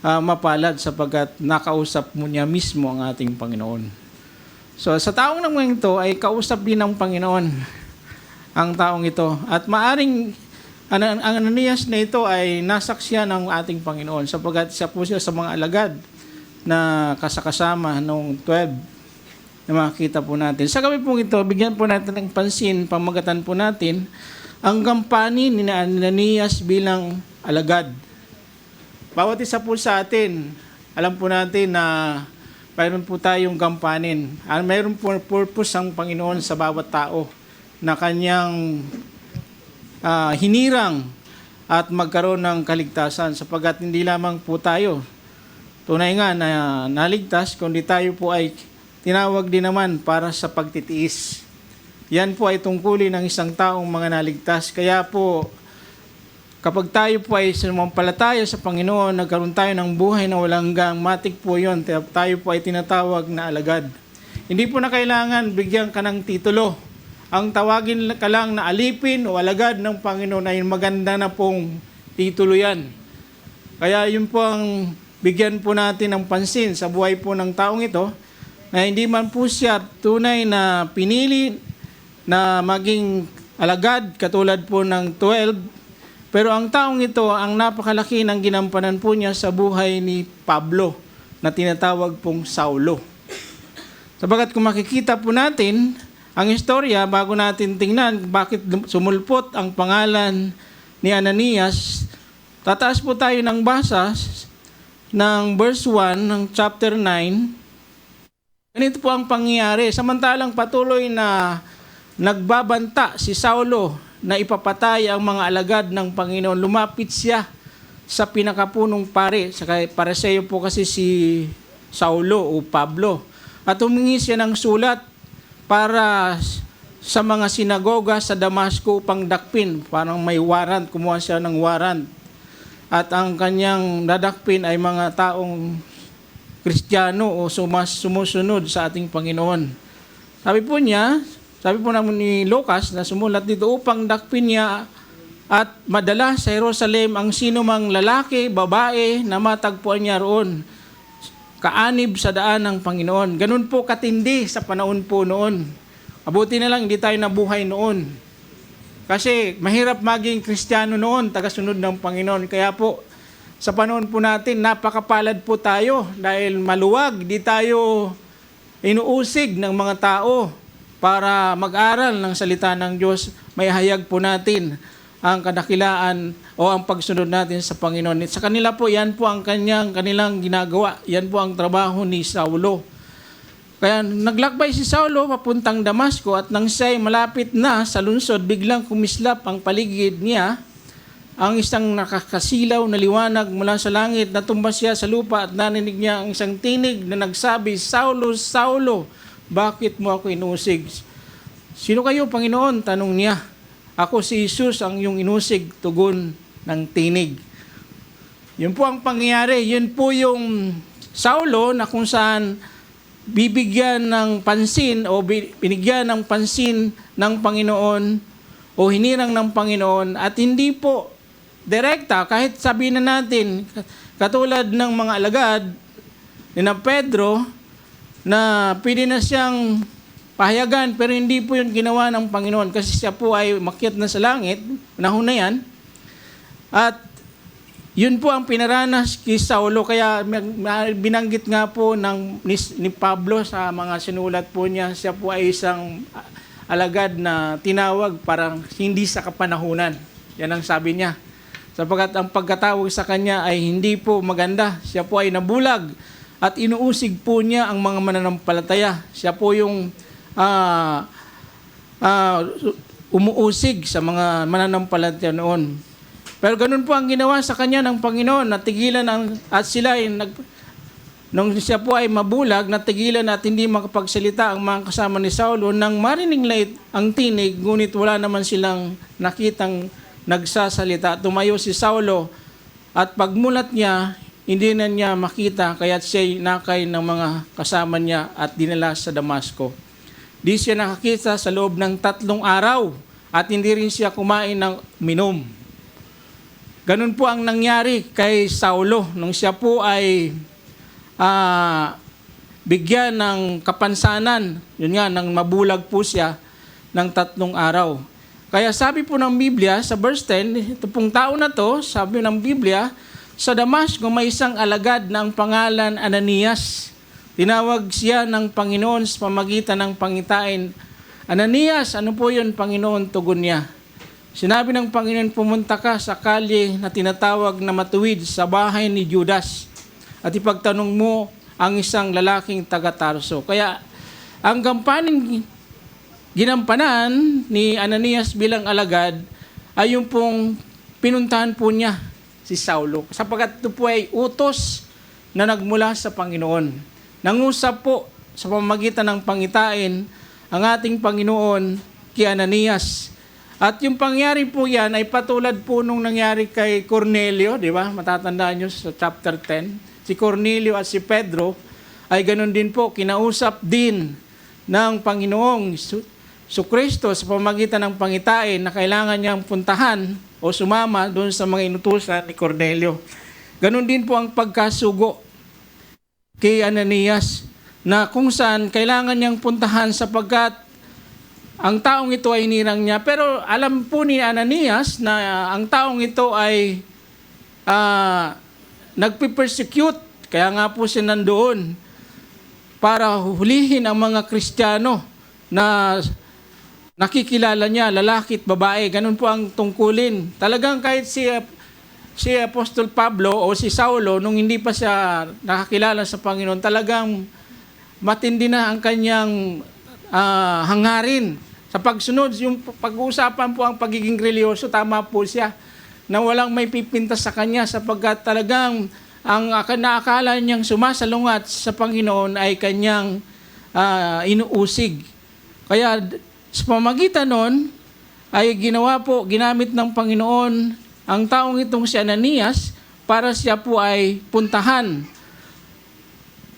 mapalad sapagkat nakausap mo niya mismo ang ating Panginoon. So sa taong naman ito ay kausap din ng Panginoon ang taong ito. At maaring ang Ananias na ito ay nasaksiyan ng ating Panginoon sapagkat siya po siya sa mga alagad na kasakasama noong 12 na makikita po natin. Sa gabi po ito, bigyan po natin ng pansin, pamagatan po natin ang gampanin ni Ananias bilang alagad. Bawat isa po sa atin, alam po natin na mayroon po tayong gampanin. Mayroon po purpose ang Panginoon sa bawat tao na kanyang hinirang at magkaroon ng kaligtasan sapagkat hindi lamang po tayo tunay nga na naligtas, kundi tayo po ay tinawag din naman para sa pagtitiis. Yan po ay tungkulin ng isang taong mga naligtas. Kaya po, kapag tayo po ay sumampalataya sa Panginoon, nagkaroon tayo ng buhay na walang hanggang, matik po yun. Tayo po ay tinatawag na alagad. Hindi po na kailangan bigyan ka ng titulo. Ang tawagin ka lang na alipin o alagad ng Panginoon ay maganda na pong titulo yan. Kaya yun po ang bigyan po natin ng pansin sa buhay po ng taong ito, na hindi man po siya tunay na pinili na maging alagad katulad po ng 12, pero ang taong ito, ang napakalaki ng ginampanan po niya sa buhay ni Pablo na tinatawag pong Saulo. Sabagat kung makikita po natin ang istorya, bago natin tingnan bakit sumulpot ang pangalan ni Ananias, tataas po tayo ng basa ng verse 1 ng chapter 9. Ganito po ang pangyayari. Samantalang patuloy na nagbabanta si Saulo na ipapatay ang mga alagad ng Panginoon, lumapit siya sa pinakapunong pare. Sa Pariseo po kasi si Saulo o Pablo. At humingi siya ng sulat para sa mga sinagoga sa Damasco upang dakpin. Parang may warrant, kumuha siya ng warrant. At ang kanyang dadakpin ay mga taong Kristiyano o sumusunod sa ating Panginoon. Sabi po niya, sabi po naman ni Lucas na sumulat dito, upang dakpin niya at madala sa Jerusalem ang sino mang lalaki, babae na matagpuan niya roon, kaanib sa daan ng Panginoon. Ganun po katindi sa panahon po noon. Mabuti na lang hindi tayo nabuhay noon. Kasi mahirap maging Kristiyano noon, tagasunod ng Panginoon. Kaya po, sa panahon po natin, napakapalad po tayo dahil maluwag, di tayo inuusig ng mga tao para mag-aral ng salita ng Diyos. May hayag po natin ang kadakilaan o ang pagsunod natin sa Panginoon. Sa kanila po, yan po ang kanilang ginagawa. Yan po ang trabaho ni Saulo. Kaya naglakbay si Saulo papuntang Damasco at nang siya'y malapit na sa lungsod, biglang kumislap ang paligid niya. Ang isang nakakasilaw na liwanag mula sa langit, natumba siya sa lupa at narinig niya ang isang tinig na nagsabi, Saulo, Saulo, bakit mo ako inusig? Sino kayo, Panginoon? Tanong niya. Ako si Jesus ang iyong inusig, tugon ng tinig. Yun po ang pangyayari. Yun po yung Saulo na kung saan bibigyan ng pansin o binigyan ng pansin ng Panginoon o hinirang ng Panginoon at hindi po direkta, kahit sabihin na natin, katulad ng mga alagad ni na Pedro na pwede na siyang pahayagan, pero hindi po yun ginawa ng Panginoon kasi siya po ay makyat na sa langit, panahon na yan. At yun po ang pinaranas kay Saulo, kaya binanggit nga po ni Pablo sa mga sinulat po niya, siya po ay isang alagad na tinawag parang hindi sa kapanahunan. Yan ang sabi niya. Sapagkat ang pagkatawag sa kanya ay hindi po maganda. Siya po ay nabulag at inuusig po niya ang mga mananampalataya. Siya po yung umuusig sa mga mananampalataya noon. Pero ganun po ang ginawa sa kanya ng Panginoon, natigilan at sila ay nung siya po ay mabulag, natigilan at hindi makapagsalita ang mga kasama ni Saulo nang marinig lait ang tinig, ngunit wala naman silang nakitang nagsasalita. Tumayo si Saulo at pagmulat niya, hindi na niya makita, kaya siya nakay ng mga kasama niya at dinala sa Damasco. Di siya nakakita sa loob ng 3 araw at hindi rin siya kumain ng minom. Ganun po ang nangyari kay Saulo nung siya po ay bigyan ng kapansanan, yun nga, nang mabulag po siya ng 3 araw. Kaya sabi po ng Biblia sa verse 10, ito pong tao na to, sabi ng Biblia, sa Damasco may isang alagad na ang pangalan Ananias. Tinawag siya ng Panginoon sa pamagitan ng pangitain. Ananias, ano po yun, Panginoon? Tugon niya. Sinabi ng Panginoon, pumunta ka sa kalye na tinatawag na matuwid sa bahay ni Judas at ipagtanong mo ang isang lalaking taga-Tarso. Kaya ang gampaning ginampanan ni Ananias bilang alagad ay yung pong pinuntahan po niya si Saulo. Sapagkat ito po ay utos na nagmula sa Panginoon. Nangusap po sa pamamagitan ng pangitain ang ating Panginoon kay Ananias. At yung pangyari po yan ay patulad po nung nangyari kay Cornelio, di ba? Matatandaan nyo sa chapter 10. Si Cornelio at si Pedro ay ganun din po, kinausap din ng Panginoong Kristo sa pamamagitan ng pangitain na kailangan niyang puntahan o sumama doon sa mga inutusan ni Cornelio. Ganun din po ang pagkasugo kay Ananias na kung saan kailangan niyang puntahan sapagkat ang taong ito ay hinirang niya. Pero alam po ni Ananias na ang taong ito ay nagpipersecute. Kaya nga po siya nandoon para hulihin ang mga Kristiyano na nakikilala niya, lalaki at babae. Ganun po ang tungkulin. Talagang kahit si Apostol Pablo o si Saulo, nung hindi pa siya nakakilala sa Panginoon, talagang matindi na ang kanyang hangarin. Sa pagsunod, yung pag-uusapan po ang pagiging religyoso, tama po siya, na walang may pipintas sa kanya sapagkat talagang ang naakala niyang sumasalungat sa Panginoon ay kanyang inuusig. Kaya sa pamagitan nun, ay ginamit ng Panginoon ang taong itong si Ananias para siya po ay puntahan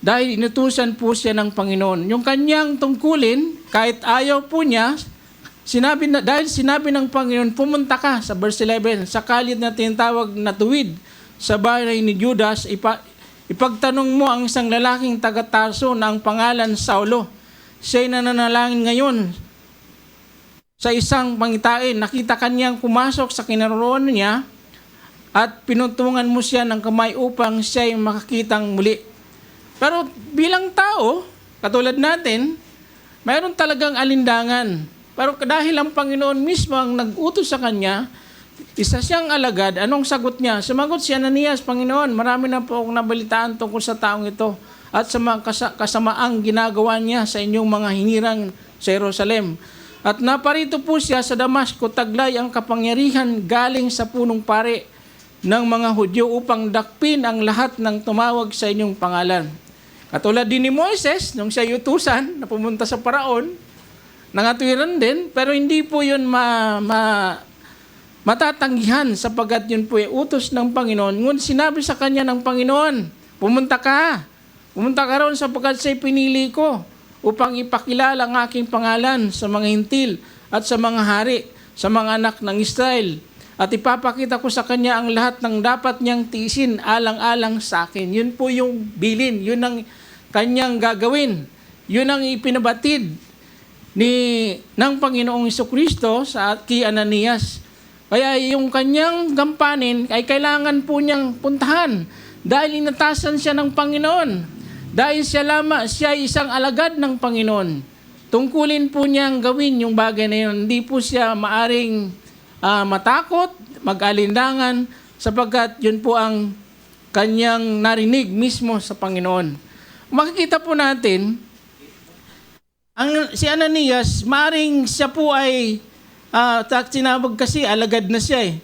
dahil inutusan po siya ng Panginoon. Yung kanyang tungkulin, kahit ayaw po niya, dahil sinabi ng Panginoon, pumunta ka sa verse 11, sa kalye na tinatawag na tuwid sa bahay ni Judas, ipagtanong mo ang isang lalaking taga-Tarso na ang pangalan Saulo. Siya'y nananalangin ngayon sa isang pangitain. Nakita kanyang pumasok sa kinaroonan niya at pinutungan mo siya ng kamay upang siya'y makakitang muli. Pero bilang tao, katulad natin, mayroon talagang alindangan. Pero dahil ang Panginoon mismo ang nag-utos sa kanya, isa siyang alagad. Anong sagot niya? Sumagot si Ananias, Panginoon, marami na po akong nabalitaan tungkol sa taong ito at sa mga kasamaang ginagawa niya sa inyong mga hinirang sa Jerusalem. At naparito po siya sa Damasco, taglay ang kapangyarihan galing sa punong pare ng mga Hudyo upang dakpin ang lahat ng tumawag sa inyong pangalan. Katulad din ni Moises, nung siya utusan na pumunta sa Paraon, nangatwiran din, pero hindi po yun matatanggihan sapagkat yun po ay utos ng Panginoon. Ngunit sinabi sa kanya ng Panginoon, pumunta ka roon sapagkat siya'y pinili ko upang ipakilala ang aking pangalan sa mga hintil at sa mga hari, sa mga anak ng Israel. At ipapakita ko sa kanya ang lahat ng dapat niyang tiisin alang-alang sa akin. Yun po yung bilin, yun ang kanyang gagawin. Yun ang ipinabatid ng Panginoong Jesucristo sa kay Ananias. Kaya yung kanyang gampanin ay kailangan po niyang puntahan dahil inatasan siya ng Panginoon. Dahil siya ay isang alagad ng Panginoon. Tungkulin po niyang gawin yung bagay na yun. Hindi po siya maaring matakot, mag-alindangan, sapagkat yun po ang kanyang narinig mismo sa Panginoon. Makikita po natin, si Ananias, maaring siya po ay, sinabag kasi, alagad na siya eh.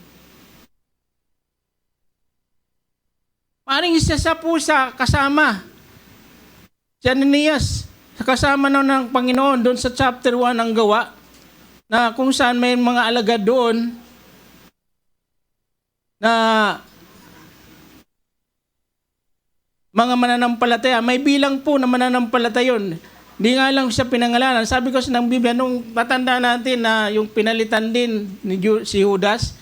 Maaring siya po sa kasama, si Ananias, kasama na ng Panginoon doon sa chapter 1 ng Gawa, na kung saan may mga alagad doon na mga mananampalataya. May bilang po na mananampalataya yun. Hindi nga lang siya pinangalanan. Sabi ko sa ng Biblia, nung matanda natin na yung pinalitan din ni si Judas,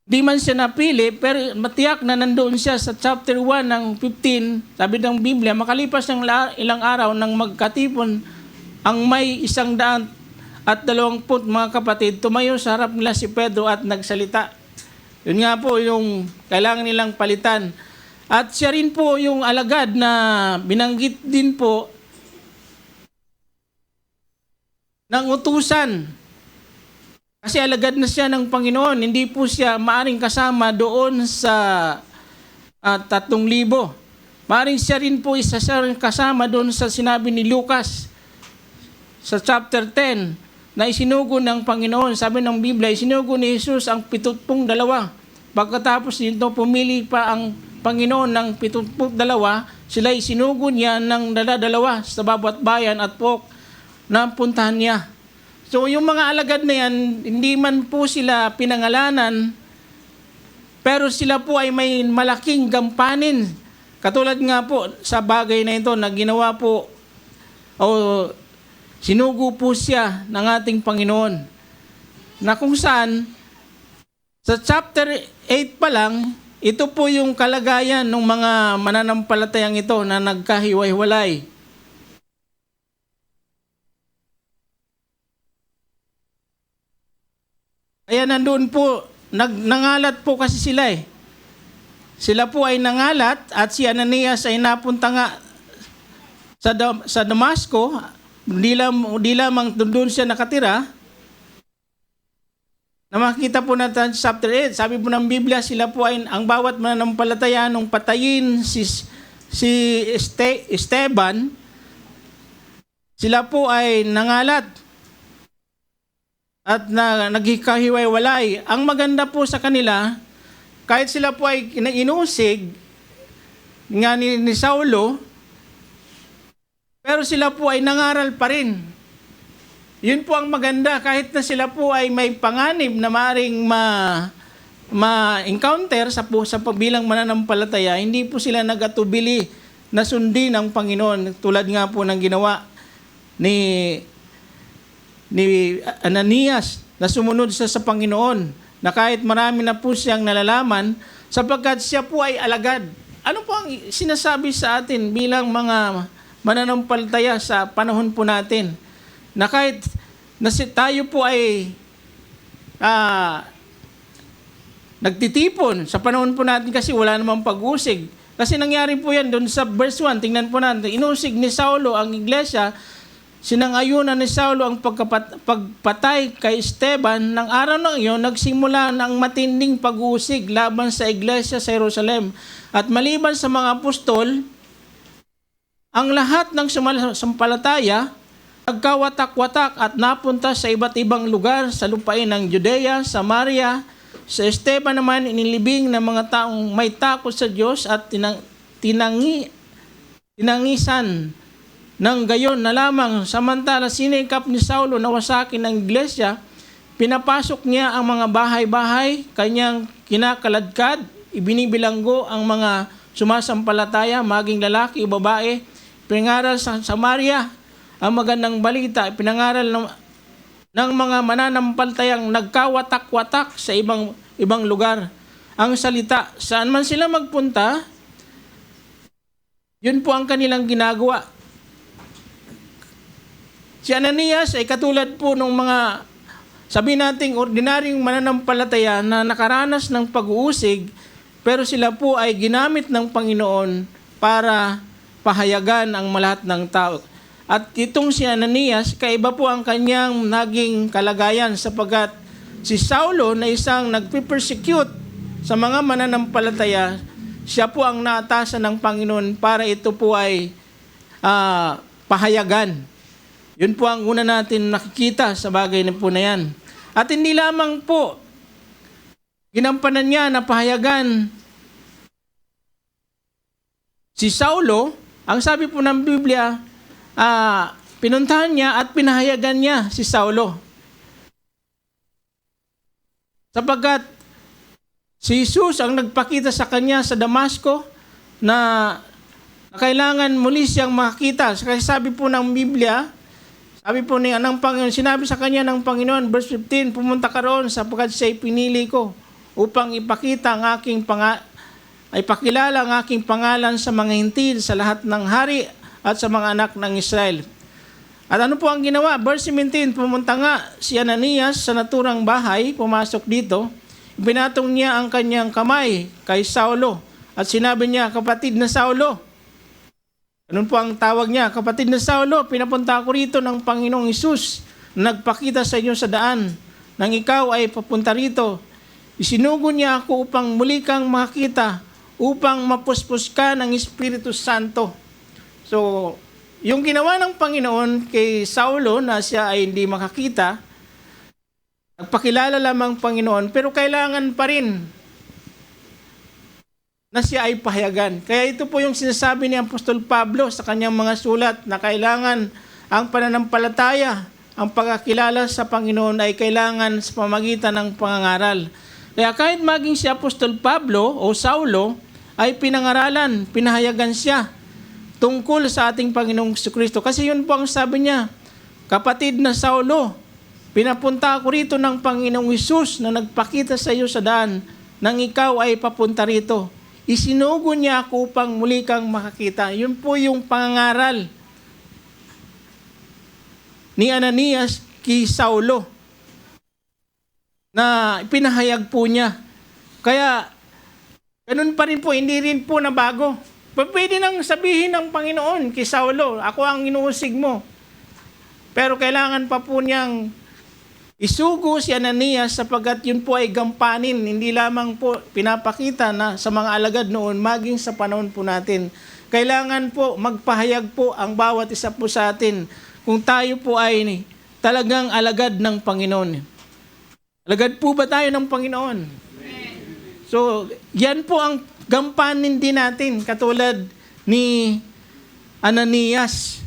di man siya napili, pero matiyak na nandoon siya sa chapter 1 ng 15, sabi ng Biblia, makalipas ng ilang araw nang magkatipon ang may 120 mga kapatid, tumayo sa harap nila si Pedro at nagsalita. Yun nga po yung kailangan nilang palitan. At siya rin po yung alagad na binanggit din po ng utusan. Kasi alagad na siya ng Panginoon, hindi po siya maaring kasama doon sa 3,000. Maaring siya rin po isa siya kasama doon sa sinabi ni Lucas sa chapter 10 na isinugo ng Panginoon. Sabi ng Biblia, isinugo ni Jesus ang 72. Pagkatapos nito, pumili pa ang Panginoon ng 72, sila isinugo niya ng dala-dalawa sa bawat bayan at pok na puntahan niya. So yung mga alagad na yan, hindi man po sila pinangalanan, pero sila po ay may malaking gampanin. Katulad nga po sa bagay na ito na ginawa po o sinugo po siya ng ating Panginoon. Na kung saan, sa chapter 8 pa lang, ito po yung kalagayan ng mga mananampalatayang ito na nagkahiwa-hiwalay. Kaya nandun po, nangalat po kasi sila eh. Sila po ay nangalat at si Ananias ay napunta nga sa Damasco. Di lamang doon siya nakatira. Na makita po natin sa chapter 8, sabi po ng Biblia, sila po ay, ang bawat mananampalataya nung patayin si Esteban, sila po ay nangalat at nagkikahiwa-hiwalay. Ang maganda po sa kanila, kahit sila po ay inusig nga ni Saulo, pero sila po ay nangaral pa rin. Yun po ang maganda, kahit na sila po ay may panganib na maring ma-encounter sa bilang mananampalataya, hindi po sila nagatubili na sundin ang Panginoon, tulad nga po ng ginawa ni Ananias na sumunod sa Panginoon, na kahit marami na po siyang nalalaman, sapagkat siya po ay alagad. Ano po ang sinasabi sa atin bilang mga mananampalataya sa panahon po natin? Na kahit tayo po ay nagtitipon sa panahon po natin kasi wala namang pag-usig. Kasi nangyari po yan doon sa verse 1, tingnan po natin, inusig ni Saulo ang iglesia, sinangayunan ni Saulo ang pagpatay kay Esteban. Ng araw na iyon, nagsimula ng matinding pag-uusig laban sa iglesia sa Jerusalem. At maliban sa mga apostol, ang lahat ng sumasampalataya nagkawatak-watak at napunta sa iba't ibang lugar sa lupain ng Judea, Samaria. Sa Esteban naman, inilibing ng mga taong may takot sa Diyos at tinangisan ng gayon na lamang. Samantala sinikap ni Saulo na wasakin ang iglesia, pinapasok niya ang mga bahay-bahay, kanyang kinakaladkad, ibinibilanggo ang mga sumasampalataya, maging lalaki o babae. Pinangaral sa Samaria ang magandang balita, pinangaral ng mga mananampalatayang nagkawatak-watak sa ibang lugar ang salita. Saan man sila magpunta, yun po ang kanilang ginagawa. Si Ananias ay katulad po ng mga, sabihin nating ordinaryong mananampalataya na nakaranas ng pag-uusig, pero sila po ay ginamit ng Panginoon para pahayagan ang lahat ng tao. At itong si Ananias, kaiba po ang kanyang naging kalagayan sapagkat si Saulo na isang nagpipersecute sa mga mananampalataya, siya po ang naatasan ng Panginoon para ito po ay pahayagan. Yun po ang una natin nakikita sa bagay na po na yan. At hindi lamang po ginampanan niya na pahayagan si Saulo, ang sabi po ng Biblia, pinuntahan niya at pinahayagan niya si Saulo. Sapagkat si Jesus ang nagpakita sa kanya sa Damasco na kailangan muli siyang makita. Kasi sabi po ng Biblia, sabi po ng Panginoon, sinabi sa kanya ng Panginoon, verse 15, pumunta ka roon sapagkat siya'y pinili ko upang ipakita ang ay pakilala ang aking pangalan sa mga hintil, sa lahat ng hari at sa mga anak ng Israel. At ano po ang ginawa? Verse 17, pumunta nga si Ananias sa naturang bahay, pumasok dito, binatong niya ang kanyang kamay kay Saulo at sinabi niya, kapatid na Saulo. Ganun po ang tawag niya, kapatid na Saulo, pinapunta ako rito ng Panginoong Hesus, nagpakita sa inyo sa daan, nang ikaw ay papunta rito. Isinugo niya ako upang muli kang makita, upang mapuspos ka ng Espiritu Santo. So, yung ginawa ng Panginoon kay Saulo na siya ay hindi makakita, nagpakilala lamang Panginoon, pero kailangan pa rin na siya ay pahayagan. Kaya ito po yung sinasabi ni Apostol Pablo sa kanyang mga sulat na kailangan ang pananampalataya, ang pagkakilala sa Panginoon ay kailangan sa pamagitan ng pangangaral. Kaya kahit maging si Apostol Pablo o Saulo ay pinangaralan, pinahayagan siya tungkol sa ating Panginoong Jesucristo. Kasi yun po ang sabi niya, kapatid na Saulo, pinapunta ako rito ng Panginoong Hesus na nagpakita sa iyo sa daan nang ikaw ay papunta rito. Isinugo niya ako upang muli kang makakita. Yun po yung pangangaral ni Ananias kay Saulo na pinahayag po niya. Kaya, ganun pa rin po, hindi rin po nabago. Pwede nang sabihin ng Panginoon kay Saulo, ako ang inuusig mo. Pero kailangan pa po niyang isugo si Ananias sapagkat yun po ay gampanin, hindi lamang po pinapakita na sa mga alagad noon, maging sa panahon po natin. Kailangan po magpahayag po ang bawat isa po sa atin kung tayo po ay talagang alagad ng Panginoon. Alagad po ba tayo ng Panginoon? So, yan po ang gampanin din natin, katulad ni Ananias,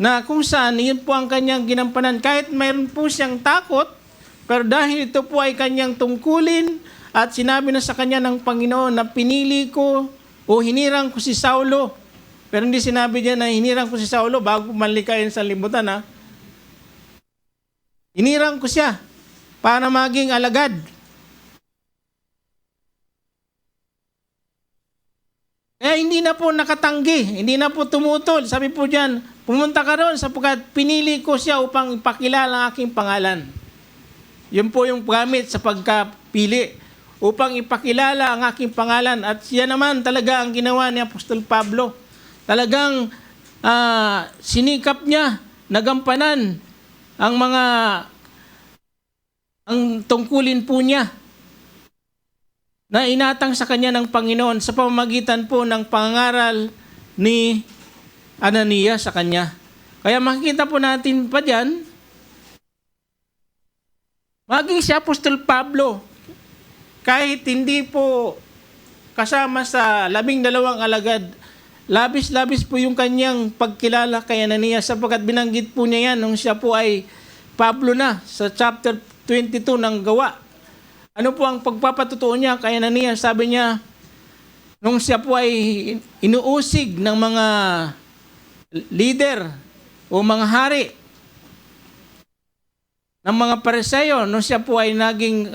na kung saan, yun po ang kanyang ginampanan. Kahit mayroon po siyang takot, pero dahil ito po ay kanyang tungkulin, at sinabi na sa kanya ng Panginoon na pinili ko o hinirang ko si Saulo Pero hindi sinabi niya na hinirang ko si Saulo bago manlikayin sa libutan, ha? Hinirang ko siya para maging alagad. Kaya hindi na po nakatanggi, hindi na po tumutol. Sabi po diyan, pumunta ka roon sapagkat pinili ko siya upang ipakilala ang aking pangalan. Yun po yung gamit sa pagkapili, upang ipakilala ang aking pangalan. At siya naman talaga ang ginawa ni Apostol Pablo. Talagang sinikap niya, nagampanan ang tungkulin po niya na inatang sa kanya ng Panginoon sa pamamagitan po ng pangangaral ni Ananias sa kanya. Kaya makikita po natin pa dyan, maging si Apostol Pablo, kahit hindi po kasama sa 12 alagad, labis-labis po yung kanyang pagkilala kay Ananias sapagkat binanggit po niya yan nung siya po ay Pablo na sa chapter 22 ng Gawa. Ano po ang pagpapatutuo niya kay Ananias? Sabi niya, nung siya po ay inuusig ng mga leader o mga hari ng mga Pariseo, nung siya po ay naging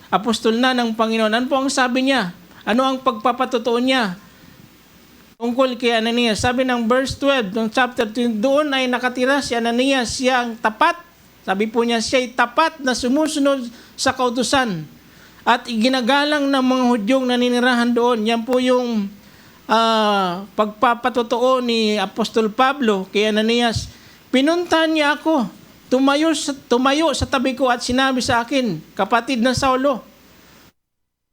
apostol na ng Panginoon, ano po ang sabi niya? Ano ang pagpapatutuo niya tungkol kay Ananias? Sabi ng verse 12 ng chapter 2, doon ay nakatira si Ananias, siya ang tapat. Sabi po niya, siya ay tapat na sumusunod sa kautusan at iginagalang ng mga Hudyong naninirahan doon. Yan po yung pagpapatutuo ni Apostol Pablo kay Ananias. Pinuntahan niya ako, tumayo sa tabi ko at sinabi sa akin, kapatid na Saulo,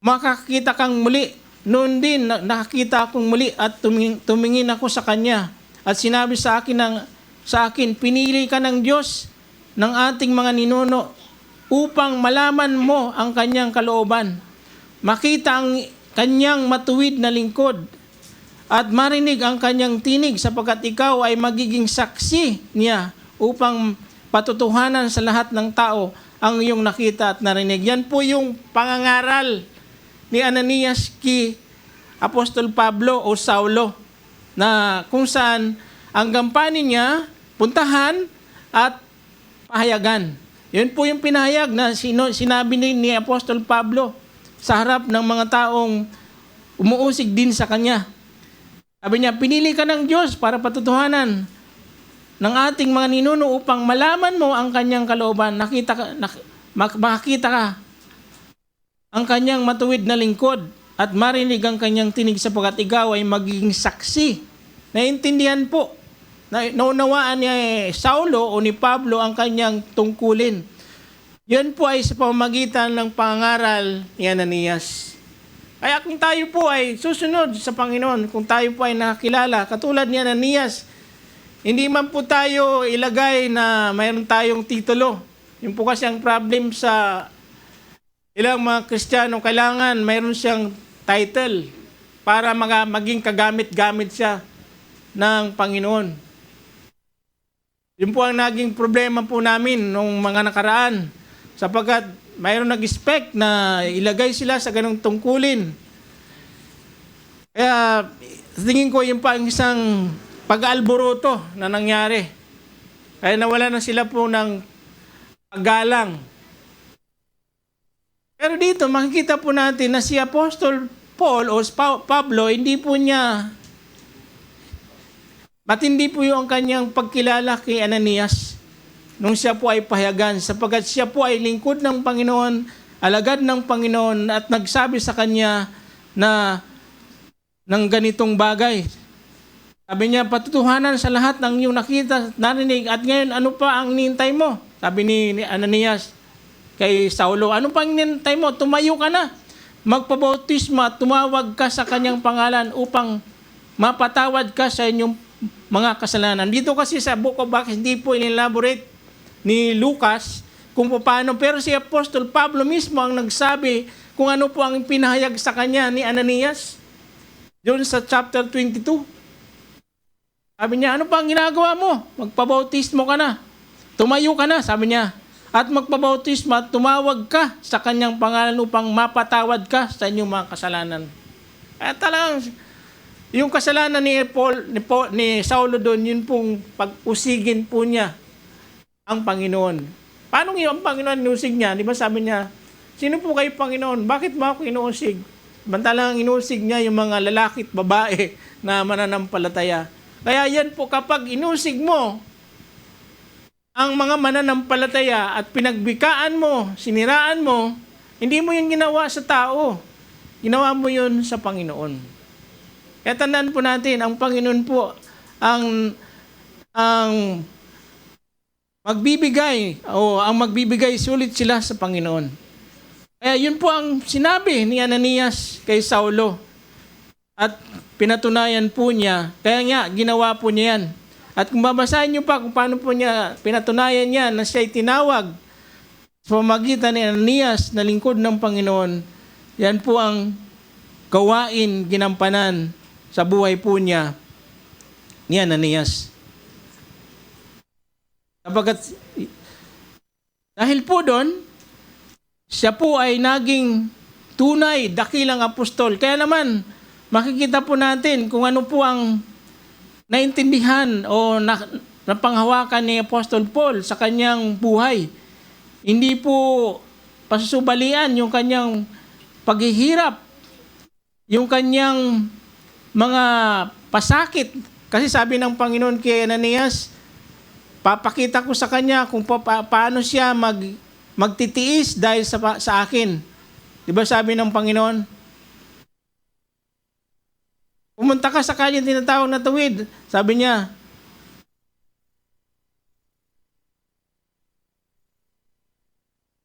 makakita kang muli. Noon din, nakakita akong muli at tumingin ako sa kanya. At sinabi sa akin, pinili ka ng Diyos ng ating mga ninuno upang malaman mo ang kanyang kalooban, makita ang kanyang matuwid na lingkod, at marinig ang kanyang tinig sapagkat ikaw ay magiging saksi niya upang patutuhanan sa lahat ng tao ang iyong nakita at narinig. Yan po yung pangangaral ni Ananias kay Apostol Pablo o Saulo, na kung saan ang gampanin niya, puntahan at pahayagan. Yun po yung pinahayag na sinabi ni Apostol Pablo sa harap ng mga taong umuusig din sa kanya. Sabi niya, pinili ka ng Diyos para patutuhanan ng ating mga ninuno upang malaman mo ang kanyang kalooban. Makakita ka ang kanyang matuwid na lingkod at marinig ang kanyang tinig sapagkat ikaw ay magiging saksi. Naintindihan po, naunawaan ni Saulo o ni Pablo ang kanyang tungkulin. Yan po ay sa pamamagitan ng pangaral ni Ananias. Kaya kung tayo po ay susunod sa Panginoon, kung tayo po ay nakakilala, katulad ni Ananias, hindi man po tayo ilagay na mayroon tayong titulo. Yung po kasi ang problem sa ilang mga Kristiyano, kailangan mayroon siyang title para maging kagamit-gamit siya ng Panginoon. Yun po ang naging problema po namin nung mga nakaraan. Sapagkat mayroon nag-expect na ilagay sila sa ganong tungkulin. Kaya tingin ko yun pa ang isang pag-alboroto na nangyari. Kaya nawala na sila po ng paggalang. Pero dito makikita po natin na si Apostol Paul o Pablo, hindi po niya matindi po yung kanyang pagkilala kay Ananias nung siya po ay pahayagan sapagkat siya po ay lingkod ng Panginoon, alagad ng Panginoon at nagsabi sa kanya na ng ganitong bagay. Sabi niya, patutuhanan sa lahat ng iyong nakita, narinig at ngayon ano pa ang hinihintay mo? Sabi ni Ananias kay Saulo, ano pa ang hinihintay mo? Tumayo ka na, magpabautismo at tumawag ka sa kanyang pangalan upang mapatawad ka sa inyong mga kasalanan. Dito kasi sa Book of Acts, hindi po in-elaborate ni Lucas kung paano, pero si Apostol Pablo mismo ang nagsabi kung ano po ang pinahayag sa kanya ni Ananias. Doon sa chapter 22. Sabi niya, ano pa ang ginagawa mo? Magpabautismo ka na. Tumayo ka na, sabi niya. At magpabautismo at tumawag ka sa kanyang pangalan upang mapatawad ka sa inyong mga kasalanan. Kaya talagang Yung kasalanan ni Saulo doon, yun pong pag-usigin po niya ang Panginoon. Paano yung ang Panginoon inusig niya? Di ba sabi niya, sino po kayo Panginoon? Bakit mo ako inuusig? Bantalang inusig niya yung mga lalaki at babae na mananampalataya. Kaya yan po, kapag inusig mo ang mga mananampalataya at pinagbikaan mo, siniraan mo, hindi mo yung ginawa sa tao. Ginawa mo yun sa Panginoon. Kaya tandaan po natin, ang Panginoon po ang magbibigay sulit sila sa Panginoon. Kaya yun po ang sinabi ni Ananias kay Saulo. At pinatunayan po niya, kaya nga ginawa po niya yan. At kung babasahin niyo pa kung paano po niya pinatunayan niya na siya'y tinawag sa pamamagitan ni Ananias na lingkod ng Panginoon, yan po ang gawain ginampanan sa buhay po niya ni Ananias. Sapagkat dahil po doon, siya po ay naging tunay, dakilang apostol. Kaya naman, makikita po natin kung ano po ang naintindihan o napanghawakan ni Apostol Paul sa kanyang buhay. Hindi po pasusubalian yung kanyang paghihirap, yung kanyang mga pasakit. Kasi sabi ng Panginoon kay Ananias, papakita ko sa kanya kung paano siya magtitiis dahil sa akin. Di ba sabi ng Panginoon? Pumunta ka sa kanyang tinatawag na tuwid. Sabi niya,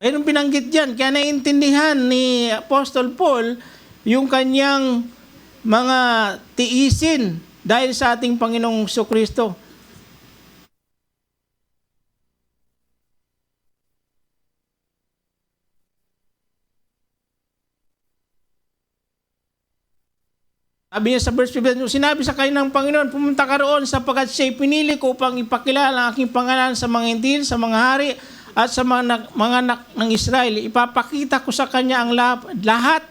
mayroong binanggit dyan. Kaya naiintindihan ni Apostol Paul yung kanyang mga tiisin dahil sa ating Panginoong Jesucristo. Sabi niya sa verse 15, sinabi sa kayo ng Panginoon, pumunta ka roon sapagkat siya'y pinili ko upang ipakilala ang aking pangalan sa mga hintil, sa mga hari, at sa mga anak ng Israel. Ipapakita ko sa kanya ang lahat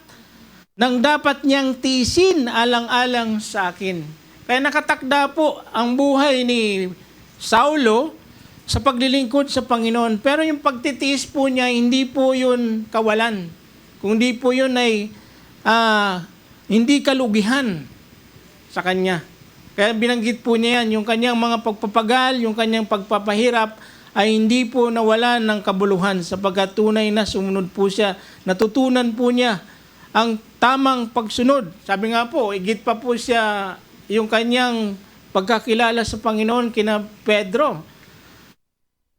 ng dapat niyang tiisin alang-alang sa akin. Kaya nakatakda po ang buhay ni Saulo sa paglilingkod sa Panginoon. Pero yung pagtitiis po niya, hindi po yun kawalan. Kundi po yun ay hindi kalugihan sa kanya. Kaya binanggit po niya yan, yung kanyang mga pagpapagal, yung kanyang pagpapahirap, ay hindi po nawalan ng kabuluhan sapagkat tunay na sumunod po siya. Natutunan po niya ang tamang pagsunod. Sabi nga po, higit pa po siya yung kanyang pagkakilala sa Panginoon kina Pedro.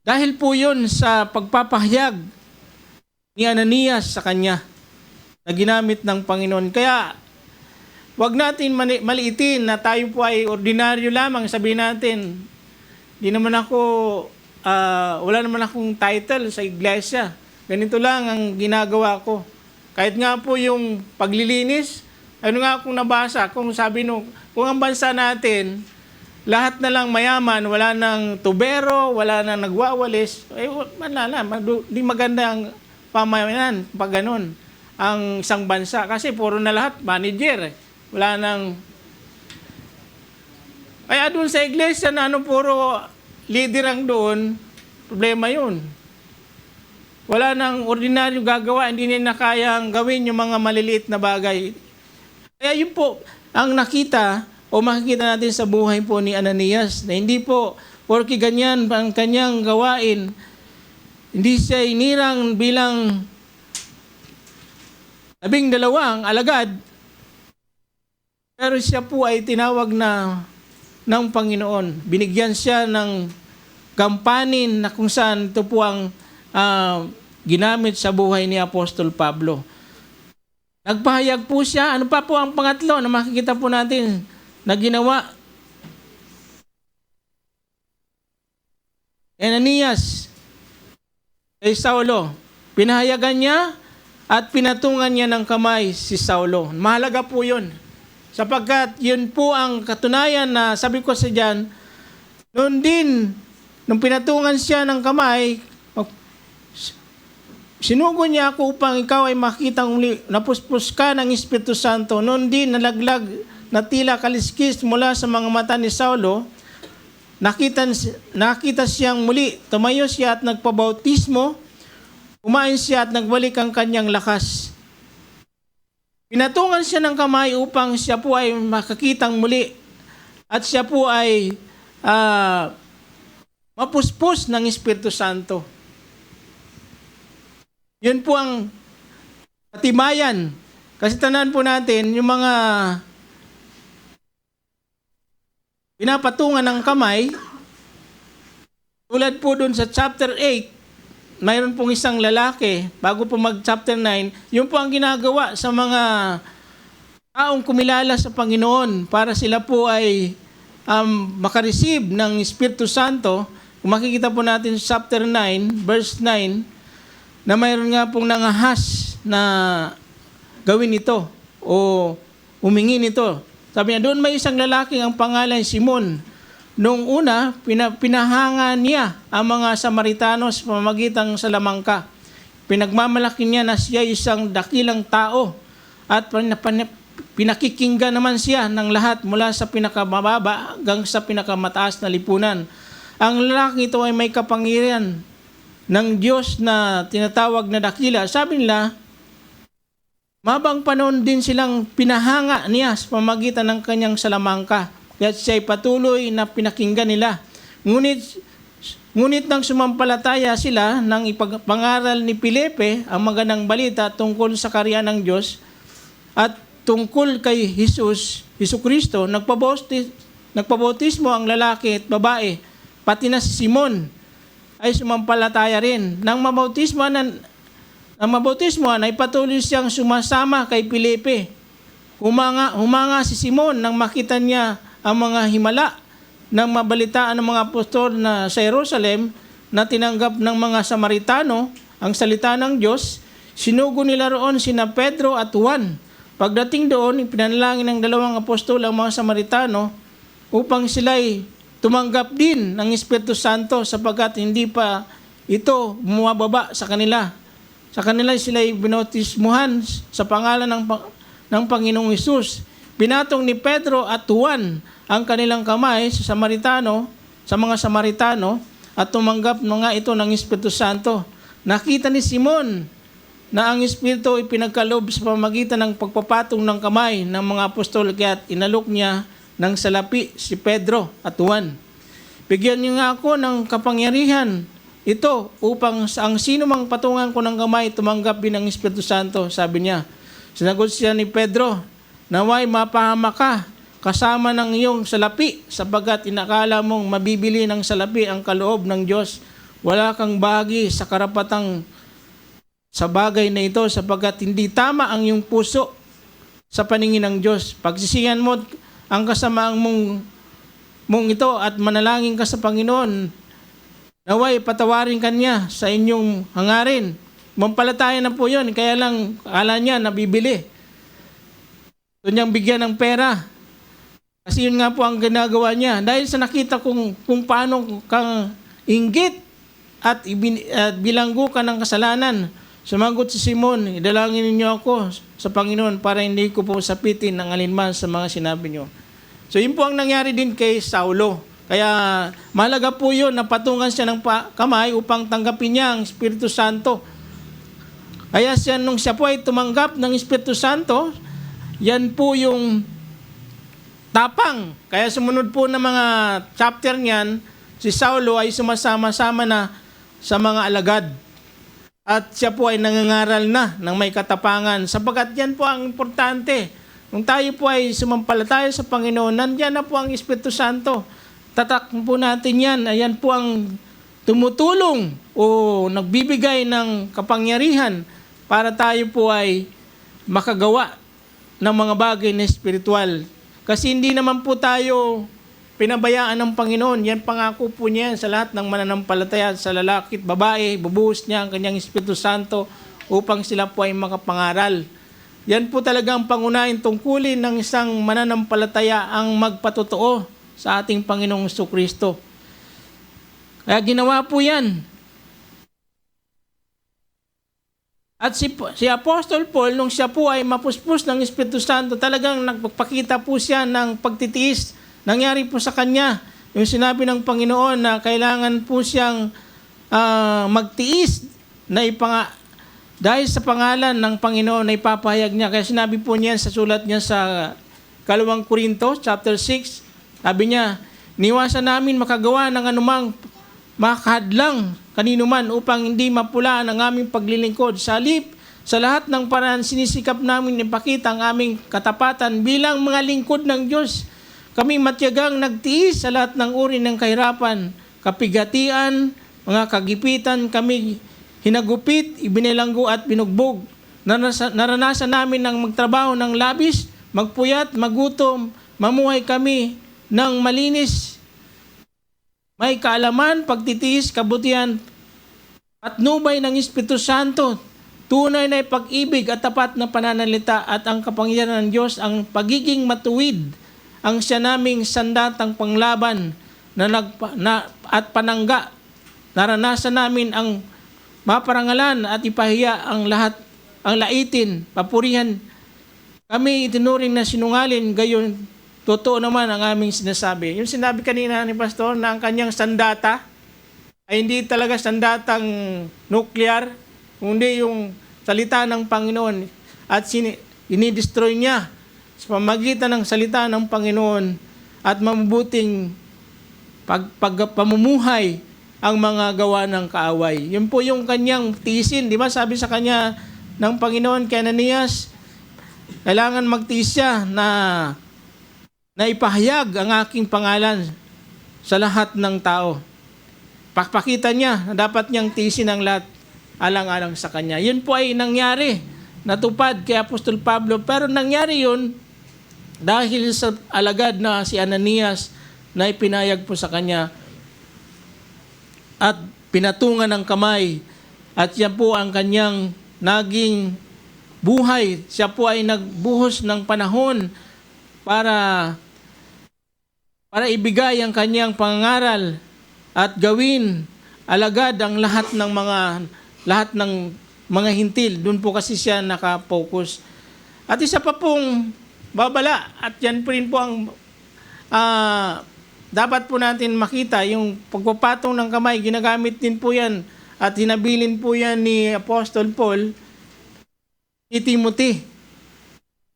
Dahil po yun sa pagpapahayag ni Ananias sa kanya na ginamit ng Panginoon. Kaya wag natin maliitin na tayo po ay ordinaryo lamang. Sabihin natin, wala naman akong title sa iglesia. Ganito lang ang ginagawa ko. Kahit nga po yung paglilinis, ano nga akong nabasa, kung sabi kung ang bansa natin, lahat na lang mayaman, wala nang tubero, wala nang nagwawalis, di maganda ang pamayanan pag ganun ang isang bansa. Kasi puro na lahat manager. Wala nang... Kaya doon sa iglesia na puro leader ang doon, problema yun. Wala nang ordinaryo gagawa, hindi nila kayang gawin yung mga maliliit na bagay. Kaya yun po, ang nakita o makikita natin sa buhay po ni Ananias, na hindi po, porque ganyan ang kanyang gawain, hindi siya inirang bilang 12 alagad, pero siya po ay tinawag ng Panginoon. Binigyan siya ng gampanin na kung saan ito po ang ginamit sa buhay ni Apostol Pablo. Nagpahayag po siya. Ano pa po ang pangatlo na makikita po natin na ginawa? Ananias kay Saulo. Pinahayagan niya at pinatungan niya ng kamay si Saulo. Mahalaga po yun. Sapagkat yun po ang katunayan na sabi ko sa diyan, noon din, nung pinatungan siya ng kamay, sinugo niya ako upang ikaw ay makitang napuspos ka ng Espiritu Santo. Noon din, nalaglag na tila kaliskis mula sa mga mata ni Saulo, nakita siyang muli. Tumayo siya at nagpabautismo. Kumain siya at nagbalik ang kanyang lakas. Pinatungan siya ng kamay upang siya po ay makakitang muli. At siya po ay mapuspos ng Espiritu Santo. Yun po ang katibayan. Kasi tandaan po natin, yung mga pinapatungan ng kamay, tulad po dun sa chapter 8, mayroon pong isang lalaki, bago po mag-chapter 9, yun po ang ginagawa sa mga taong kumilala sa Panginoon para sila po ay makareceive ng Espiritu Santo. Kung makikita po natin sa chapter 9, verse 9, na mayroon nga pong nangahas na gawin ito o humingi nito. Sabi niya, doon may isang lalaki ang pangalan Simon. Noong una, pinahanga niya ang mga Samaritano sa pamamagitan sa lamangka. Pinagmamalaki niya na siya isang dakilang tao at pinakikinggan naman siya ng lahat mula sa pinakamababa hanggang sa pinakamataas na lipunan. Ang lalaki ito ay may kapangyarihan ng Diyos na tinatawag na dakila. Sabi nila, mabang panahon din silang pinahanga niya sa pamamagitan ng kanyang salamangka. Kaya siya ay patuloy na pinakinggan nila. Ngunit nang sumampalataya sila nang ipapangaral ni Felipe ang magandang balita tungkol sa karya ng Diyos at tungkol kay Hesus Kristo, nagpabautismo ang lalaki at babae, pati na si Simon ay sumampalataya rin. Nang mabautismo ay patuloy siyang sumasama kay Felipe. Humanga si Simon nang makita niya ang mga himala ng mabalitaan ng mga apostol na sa Jerusalem na tinanggap ng mga Samaritano ang salita ng Diyos. Sinugo nila roon sina Pedro at Juan. Pagdating doon, ipinanalangin ng dalawang apostol ang mga Samaritano upang sila'y tumanggap din ng Espiritu Santo sapagkat hindi pa ito bumababa sa kanila. Sa kanila sila'y binautismuhan sa pangalan ng Panginoong Hesus. Pinatong ni Pedro at Juan ang kanilang kamay sa mga Samaritano at tumanggap na nga ito ng Espiritu Santo. Nakita ni Simon na ang Espiritu ay pinagkaloob sa pamamagitan ng pagpapatong ng kamay ng mga apostol kaya inalok niya ng salapi si Pedro at Juan. Bigyan niyo nga ako ng kapangyarihan ito upang ang sino mang patungan ko ng kamay tumanggap din ng Espiritu Santo, sabi niya. Sinagot siya ni Pedro, naway mapahama ka kasama ng iyong salapi sapagkat inakala mong mabibili ng salapi ang kaloob ng Diyos. Wala kang bahagi sa karapatang sa bagay na ito sapagkat hindi tama ang iyong puso sa paningin ng Diyos. Pagsisihan mo ang kasamaang mong ito at manalangin ka sa Panginoon, naway patawarin kanya sa inyong hangarin. Mampalataya na po yun, kaya lang akala niya nabibili. Ito niyang bigyan ng pera. Kasi yun nga po ang ginagawa niya. Dahil sa nakita kung paano kang inggit at bilanggo ka ng kasalanan, sumagot si Simon, idalangin ninyo ako sa Panginoon para hindi ko po sapitin ng alinman sa mga sinabi niyo. So yun po ang nangyari din kay Saulo. Kaya mahalaga po yun na patungan siya ng kamay upang tanggapin niya ang Espiritu Santo. Kaya nung siya po ay tumanggap ng Espiritu Santo, yan po yung tapang. Kaya sumunod po na mga chapter niyan, si Saulo ay sumasama-sama na sa mga alagad. At siya po ay nangangaral na ng may katapangan. Sapagkat yan po ang importante. Kung tayo po ay sumampalataya sa Panginoon, nandiyan na po ang Espiritu Santo. Tatak po natin yan. Ayan po ang tumutulong o nagbibigay ng kapangyarihan para tayo po ay makagawa ng mga bagay na espiritual. Kasi hindi naman po tayo pinabayaan ng Panginoon. Yan pangako po niya sa lahat ng mananampalataya, sa lalaki at babae. Bubuhos niya ang kanyang Espiritu Santo upang sila po ay makapangaral. Yan po talaga ang pangunahing tungkulin ng isang mananampalataya, ang magpatotoo sa ating Panginoong Jesucristo. Kaya ginawa po yan. At si Apostol Paul, nung siya po ay mapuspos ng Espiritu Santo, talagang nagpakita po siya ng pagtitiis. Nangyari po sa kanya yung sinabi ng Panginoon na kailangan po siyang magtiis na dahil sa pangalan ng Panginoon na ipapahayag niya. Kaya sinabi po niya sa sulat niya sa 2 Korinto, chapter 6, sabi niya, niwasan namin makagawa ng anumang makahadlang kanino man upang hindi mapulaan ang aming paglilingkod. Sa halip, sa lahat ng paraan, sinisikap namin ipakita ang aming katapatan bilang mga lingkod ng Diyos. Kami matyagang nagtiis sa lahat ng uri ng kahirapan, kapigatian, mga kagipitan, kami hinagupit, ibinilanggo at binugbog. Naranasan namin ng magtrabaho ng labis, magpuyat, magutom, mamuhay kami ng malinis, may kaalaman, pagtitiis, kabutihan, at nubay ng Espiritu Santo, tunay na pag-ibig at tapat na pananalita at ang kapangyarihan ng Diyos, ang pagiging matuwid, ang siya naming sandatang panglaban at panangga. Naranasan namin ang maparangalan at ipahiya ang lahat, ang laitin, papurihan. Kami itinuring na sinungalin, gayon totoo naman ang aming sinasabi. Yung sinabi kanina ni Pastor na ang kanyang sandata ay hindi talaga sandatang nuclear, kundi yung salita ng Panginoon at inidestroy niya sa pamagitan ng salita ng Panginoon at mabubuting pamumuhay ang mga gawa ng kaaway. Yun po yung kanyang tiisin. Di ba sabi sa kanya ng Panginoon kay Ananias, kailangan magtiis siya na ipahayag ang aking pangalan sa lahat ng tao. Pakita niya na dapat niyang tiisin ang lahat alang-alang sa kanya. Yun po ay nangyari, natupad kay Apostol Pablo. Pero nangyari yun dahil sa alagad na si Ananias na ipinayag po sa kanya at pinatungan ng kamay. At yan po ang kanyang naging buhay. Siya po ay nagbuhos ng panahon para ibigay ang kanyang pangangaral at gawin alagad ang lahat ng mga hintil. Doon po kasi siya nakapokus. At isa pa pong babala, at yan po rin po ang dapat po natin makita, yung pagpapatong ng kamay, ginagamit din po yan at hinabilin po yan ni Apostol Paul ni Timothy,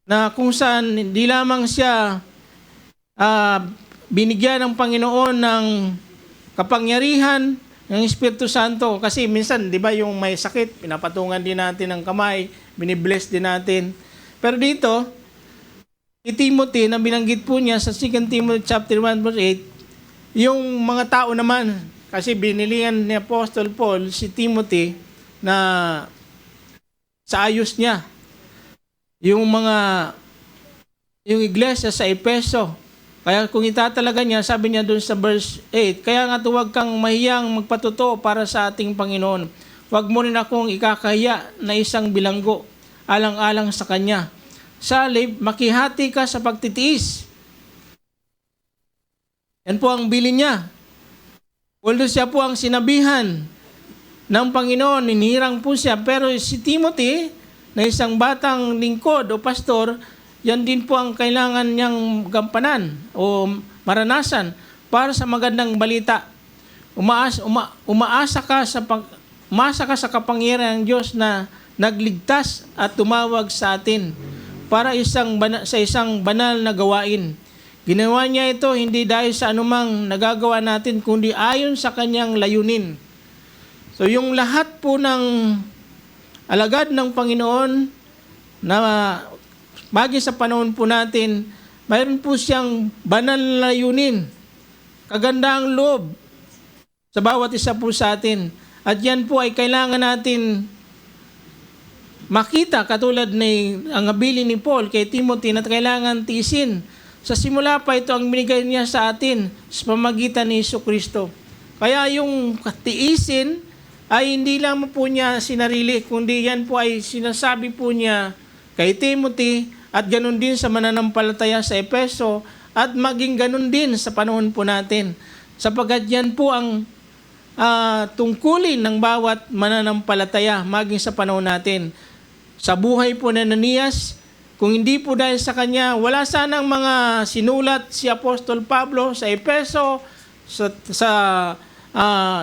na kung saan hindi lamang siya binigyan ng Panginoon ng kapangyarihan ng Espiritu Santo. Kasi minsan, di ba, yung may sakit, pinapatungan din natin ng kamay, binibless din natin. Pero dito, si Timothy, na binanggit po niya sa 2 Timothy chapter 1 verse 8, yung mga tao naman, kasi binilihan ni Apostol Paul si Timothy na sa ayos niya. Yung iglesia sa Efeso. Kaya kung itatalaga niya, sabi niya doon sa verse 8, kaya nga huwag kang mahiyang magpatuto para sa ating Panginoon. Huwag mo rin akong ikakahiya na isang bilanggo alang-alang sa Kanya. Salib, makihati ka sa pagtitiis. Yan po ang bilin niya. Although siya po ang sinabihan ng Panginoon, ninirang po siya. Pero si Timothy, na isang batang lingkod o pastor, yan din po ang kailangan niyang gampanan o maranasan para sa magandang balita. Umaasa ka sa kapangyarihan ng Diyos na nagligtas at tumawag sa atin para sa isang banal na gawain. Ginawa niya ito hindi dahil sa anumang nagagawa natin, kundi ayon sa kanyang layunin. So yung lahat po ng alagad ng Panginoon na bagay sa panahon po natin, mayroon po siyang banal na layunin, kagandaang loob sa bawat isa po sa atin. At yan po ay kailangan natin makita, katulad ang habilin ni Paul kay Timothy na kailangan tiisin. Sa simula pa ito ang binigay niya sa atin sa pamagitan ni Jesucristo. Kaya yung tiisin ay hindi lang po niya sinarili, kundi yan po ay sinasabi po niya kay Timothy at ganun din sa mananampalataya sa Efeso at maging ganun din sa panahon po natin. Sapagkat yan po ang tungkulin ng bawat mananampalataya maging sa panahon natin. Sa buhay po ni Ananias, kung hindi po dahil sa kanya, wala sanang mga sinulat si Apostol Pablo sa Efeso, sa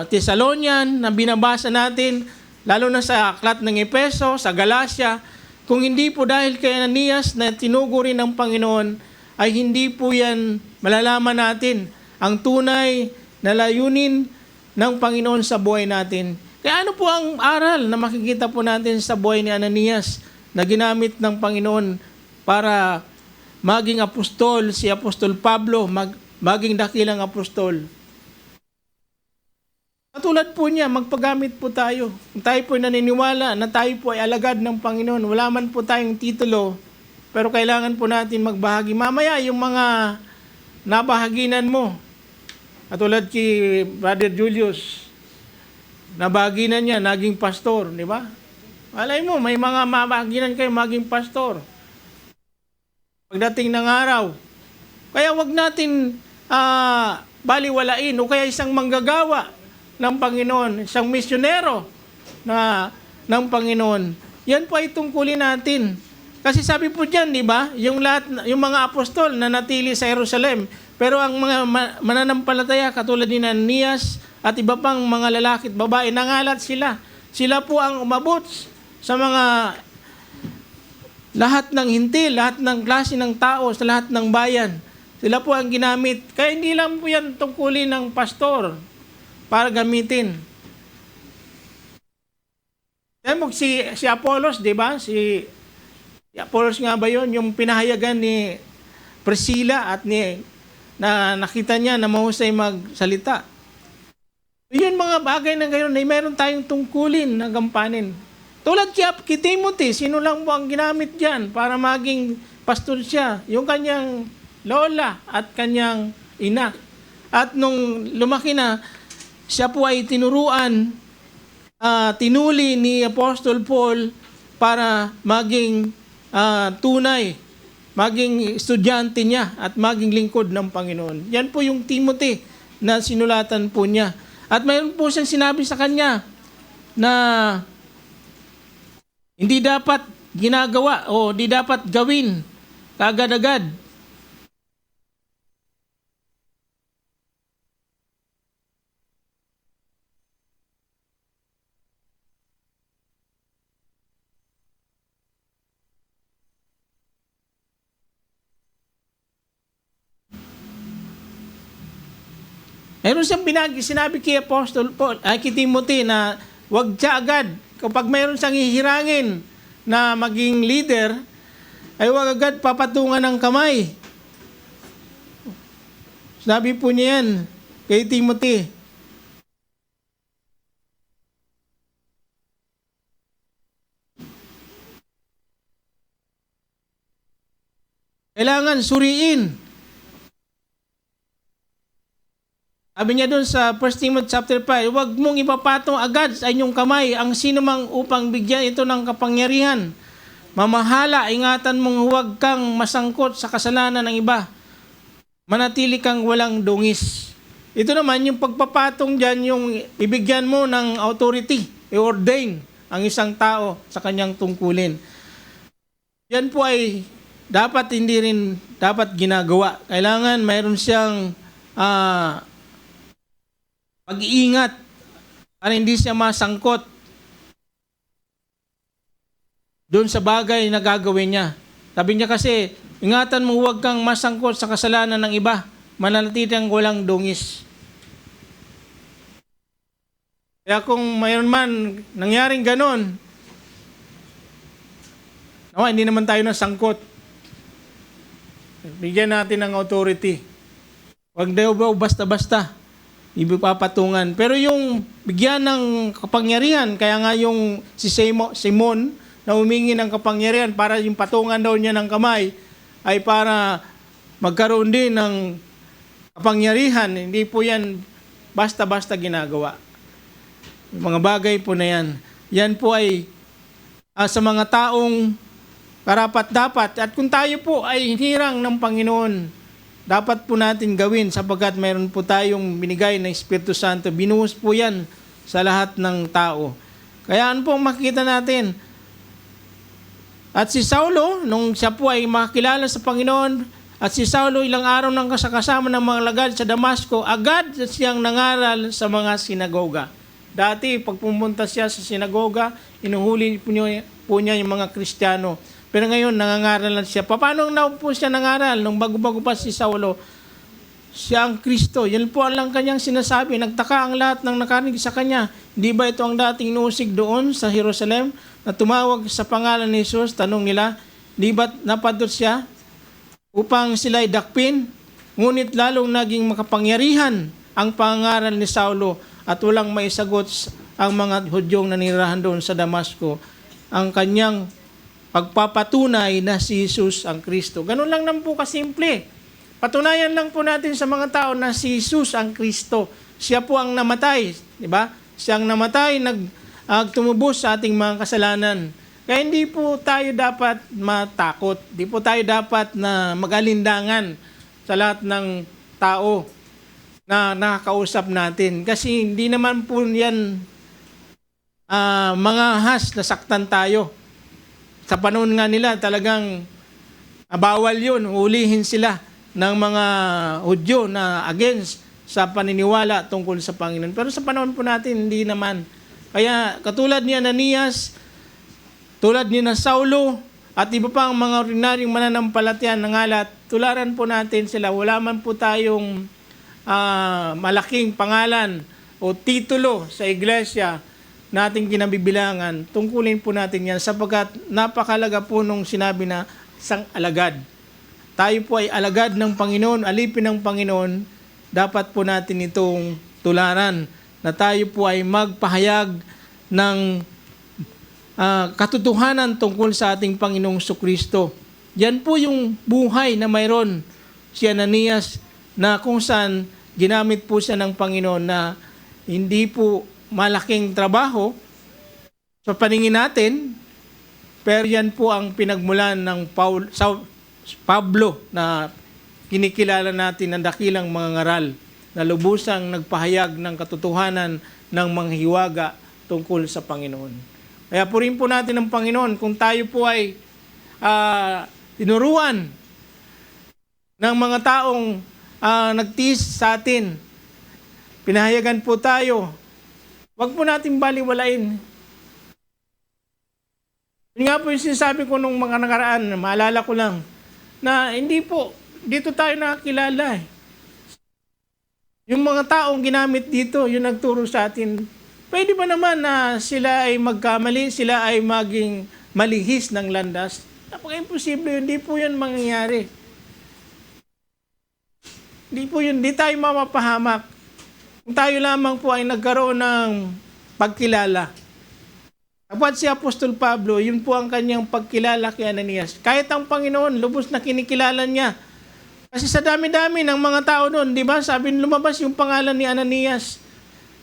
Thessalonian na binabasa natin, lalo na sa aklat ng Efeso, sa Galacia. Kung hindi po dahil kay Ananias na tinuguri ng Panginoon, ay hindi po yan malalaman natin ang tunay na layunin ng Panginoon sa buhay natin. Kaya ano po ang aral na makikita po natin sa buhay ni Ananias na ginamit ng Panginoon para maging apostol, si Apostol Pablo, maging dakilang apostol? Katulad po niya, magpagamit po tayo. Kung tayo po naniniwala na tayo po ay alagad ng Panginoon, wala man po tayong titulo, pero kailangan po natin magbahagi. Mamaya, yung mga nabahaginan mo, katulad kay Brother Julius, nabahaginan niya, naging pastor, di ba? Alay mo, may mga mabahaginan kayo maging pastor. Pagdating ng araw, kaya wag natin baliwalain, o kaya isang manggagawa ng Panginoon, isang misyonero ng Panginoon. Yan po ay tungkulin natin. Kasi sabi po diyan, di ba, yung mga apostol na natili sa Jerusalem, pero ang mga mananampalataya katulad ni Ananias at iba pang mga lalaki at babae, nangalat sila. Sila po ang umabot sa mga lahat ng hintil, lahat ng klase ng tao, sa lahat ng bayan. Sila po ang ginamit. Kaya hindi lang po yan tungkulin ng pastor para gamitin. Si Apollos, di ba? Si Apollos nga ba yun? Yung pinahayagan ni Priscilla at na nakita niya na mahusay magsalita. Yun mga bagay na gayon na meron tayong tungkulin na gampanin. Tulad kay Timothy, sino lang po ang ginamit dyan para maging pastor siya? Yung kanyang lola at kanyang ina. At nung lumaki na, siya po ay tinuruan, tinuli ni Apostol Paul para maging tunay, maging estudyante niya at maging lingkod ng Panginoon. Yan po yung Timothy na sinulatan po niya. At mayroon po siyang sinabi sa kanya na hindi dapat ginagawa o di dapat gawin kaagad-agad. Meron siyang sinabi kay Apostol Paul, kay Timothy na huwag siya agad. Kapag mayroon siyang hihirangin na maging leader, ay huwag agad papatungan ng kamay. Sabi po niya yan kay Timothy. Kailangan suriin. Sabi niya doon sa 1 Timothy chapter 5, huwag mong ipapatong agad sa inyong kamay ang sino mang upang bigyan ito ng kapangyarihan. Mamahala, ingatan mong huwag kang masangkot sa kasalanan ng iba. Manatili kang walang dungis. Ito naman, yung pagpapatong dyan, yung ibigyan mo ng authority, i-ordain ang isang tao sa kanyang tungkulin. Yan po ay dapat hindi rin dapat ginagawa. Kailangan mayroon siyang pag-iingat para hindi siya masangkot doon sa bagay na gagawin niya. Sabi niya kasi, ingatan mo huwag kang masangkot sa kasalanan ng iba, mananatili kang walang dungis. Kaya kung mayroon man nangyaring ganon, hindi naman tayo nasangkot. Bigyan natin ng authority. Huwag daw basta-basta ipapatungan. Pero yung bigyan ng kapangyarihan, kaya nga yung si Simon na humingi ng kapangyarihan para yung patungan daw niya ng kamay ay para magkaroon din ng kapangyarihan. Hindi po yan basta-basta ginagawa. Yung mga bagay po na yan. Yan po ay sa mga taong karapat-dapat. At kung tayo po ay hinirang ng Panginoon dapat po natin gawin sapagkat mayroon po tayong binigay na Espiritu Santo. Binuhos po yan sa lahat ng tao. Kaya ano po ang makikita natin? At si Saulo, nung siya po ay makakilala sa Panginoon, at si Saulo ilang araw nang kasama ng mga lagad sa Damasco, agad siyang nangaral sa mga sinagoga. Dati, pag pumunta siya sa sinagoga, inuhuli po niya yung mga Kristiyano. Pero ngayon, nangangaral na siya. Paano na po siya nangaral? Nung bago-bago pa si Saulo, siya ang Kristo. Yan po ang kanyang sinasabi. Nagtaka ang lahat ng nakarinig sa kanya. Di ba ito ang dating nusig doon sa Jerusalem na tumawag sa pangalan ni Jesus? Tanong nila, di ba napadot siya upang sila'y dakpin? Ngunit lalong naging makapangyarihan ang pangaral ni Saulo at walang maisagot ang mga Hudyong nanirahan doon sa Damasco ang kanyang pagpapatunay na si Jesus ang Kristo. Ganun lang naman po kasimple. Patunayan lang po natin sa mga tao na si Jesus ang Kristo. Siya po ang namatay, di ba? Siya ang namatay, tumubos sa ating mga kasalanan. Kaya hindi po tayo dapat matakot. Hindi po tayo dapat na mag-alindangan sa lahat ng tao na nakakausap natin. Kasi hindi naman po yan mga has na saktan tayo. Sa panahon nga nila, talagang bawal yun. Ulihin sila ng mga Hudyo na against sa paniniwala tungkol sa Panginoon. Pero sa panahon po natin, hindi naman. Kaya katulad ni Ananias, tulad ni na Saulo, at iba pang mga ordinaryong mananampalataya ng ngalat, tularan po natin sila. Wala man po tayong malaking pangalan o titulo sa iglesia nating kinabibilangan, tungkulin po natin yan sapagkat napakalaga po nung sinabi na isang alagad. Tayo po ay alagad ng Panginoon, alipin ng Panginoon, dapat po natin itong tularan na tayo po ay magpahayag ng katotohanan tungkol sa ating Panginoong Kristo. Yan po yung buhay na mayroon si Ananias na kung saan ginamit po siya ng Panginoon na hindi po malaking trabaho sa paningin natin, pero yan po ang pinagmulan ng Pablo na kinikilala natin ng dakilang mga ngaral na lubusang nagpahayag ng katotohanan ng mga hiwaga tungkol sa Panginoon. Kaya purihin po natin ang Panginoon kung tayo po ay tinuruan ng mga taong nagtiis sa atin. Pinahayagan po tayo. Huwag po natin baliwalain. Yun nga po yung sinasabi ko nung mga nakaraan, maalala ko lang, na hindi po, dito tayo nakakilala. Yung mga taong ginamit dito, yung nagturo sa atin, pwede ba naman na sila ay magkamali, sila ay maging malihis ng landas? Napaka-imposible yun, hindi po yun mangyayari. Hindi po yun, hindi tayo mamapahamak. Kung tayo lamang po ay nagkaroon ng pagkilala. Dapat si Apostol Pablo, yun po ang kanyang pagkilala kay Ananias. Kahit ang Panginoon, lubos na kinikilala niya. Kasi sa dami-dami ng mga tao doon, di ba? Sabi lumabas yung pangalan ni Ananias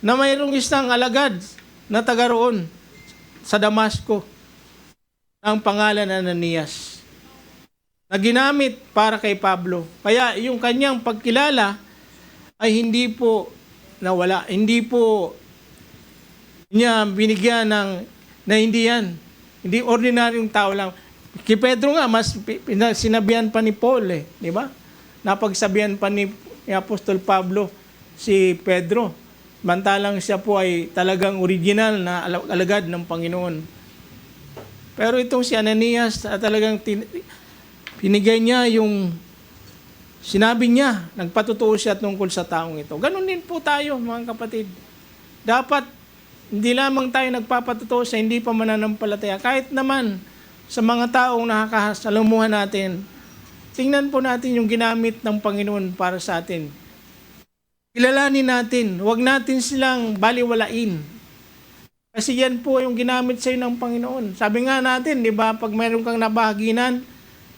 na mayroong isang alagad na taga roon sa Damasco. Ang pangalan Ananias na ginamit para kay Pablo. Kaya yung kanyang pagkilala ay hindi po nawala. Hindi po niya binigyan ng na hindi yan. Hindi ordinaryong tao lang. Kay Pedro nga, mas sinabihan pa ni Paul di ba? Napagsabihan pa ni Apostol Pablo si Pedro. Mantalang siya po ay talagang original na alagad ng Panginoon. Pero itong si Ananias, talagang pinigay niya yung sinabi niya, nagpatutuo siya tungkol sa taong ito. Ganon din po tayo, mga kapatid. Dapat, hindi lamang tayo nagpapatutuo sa hindi pa mananampalataya. Kahit naman sa mga taong nakakasalamuhan natin, tingnan po natin yung ginamit ng Panginoon para sa atin. Kilalanin natin, huwag natin silang baliwalain. Kasi yan po yung ginamit sa'yo ng Panginoon. Sabi nga natin, di ba, pag mayroon kang nabahaginan,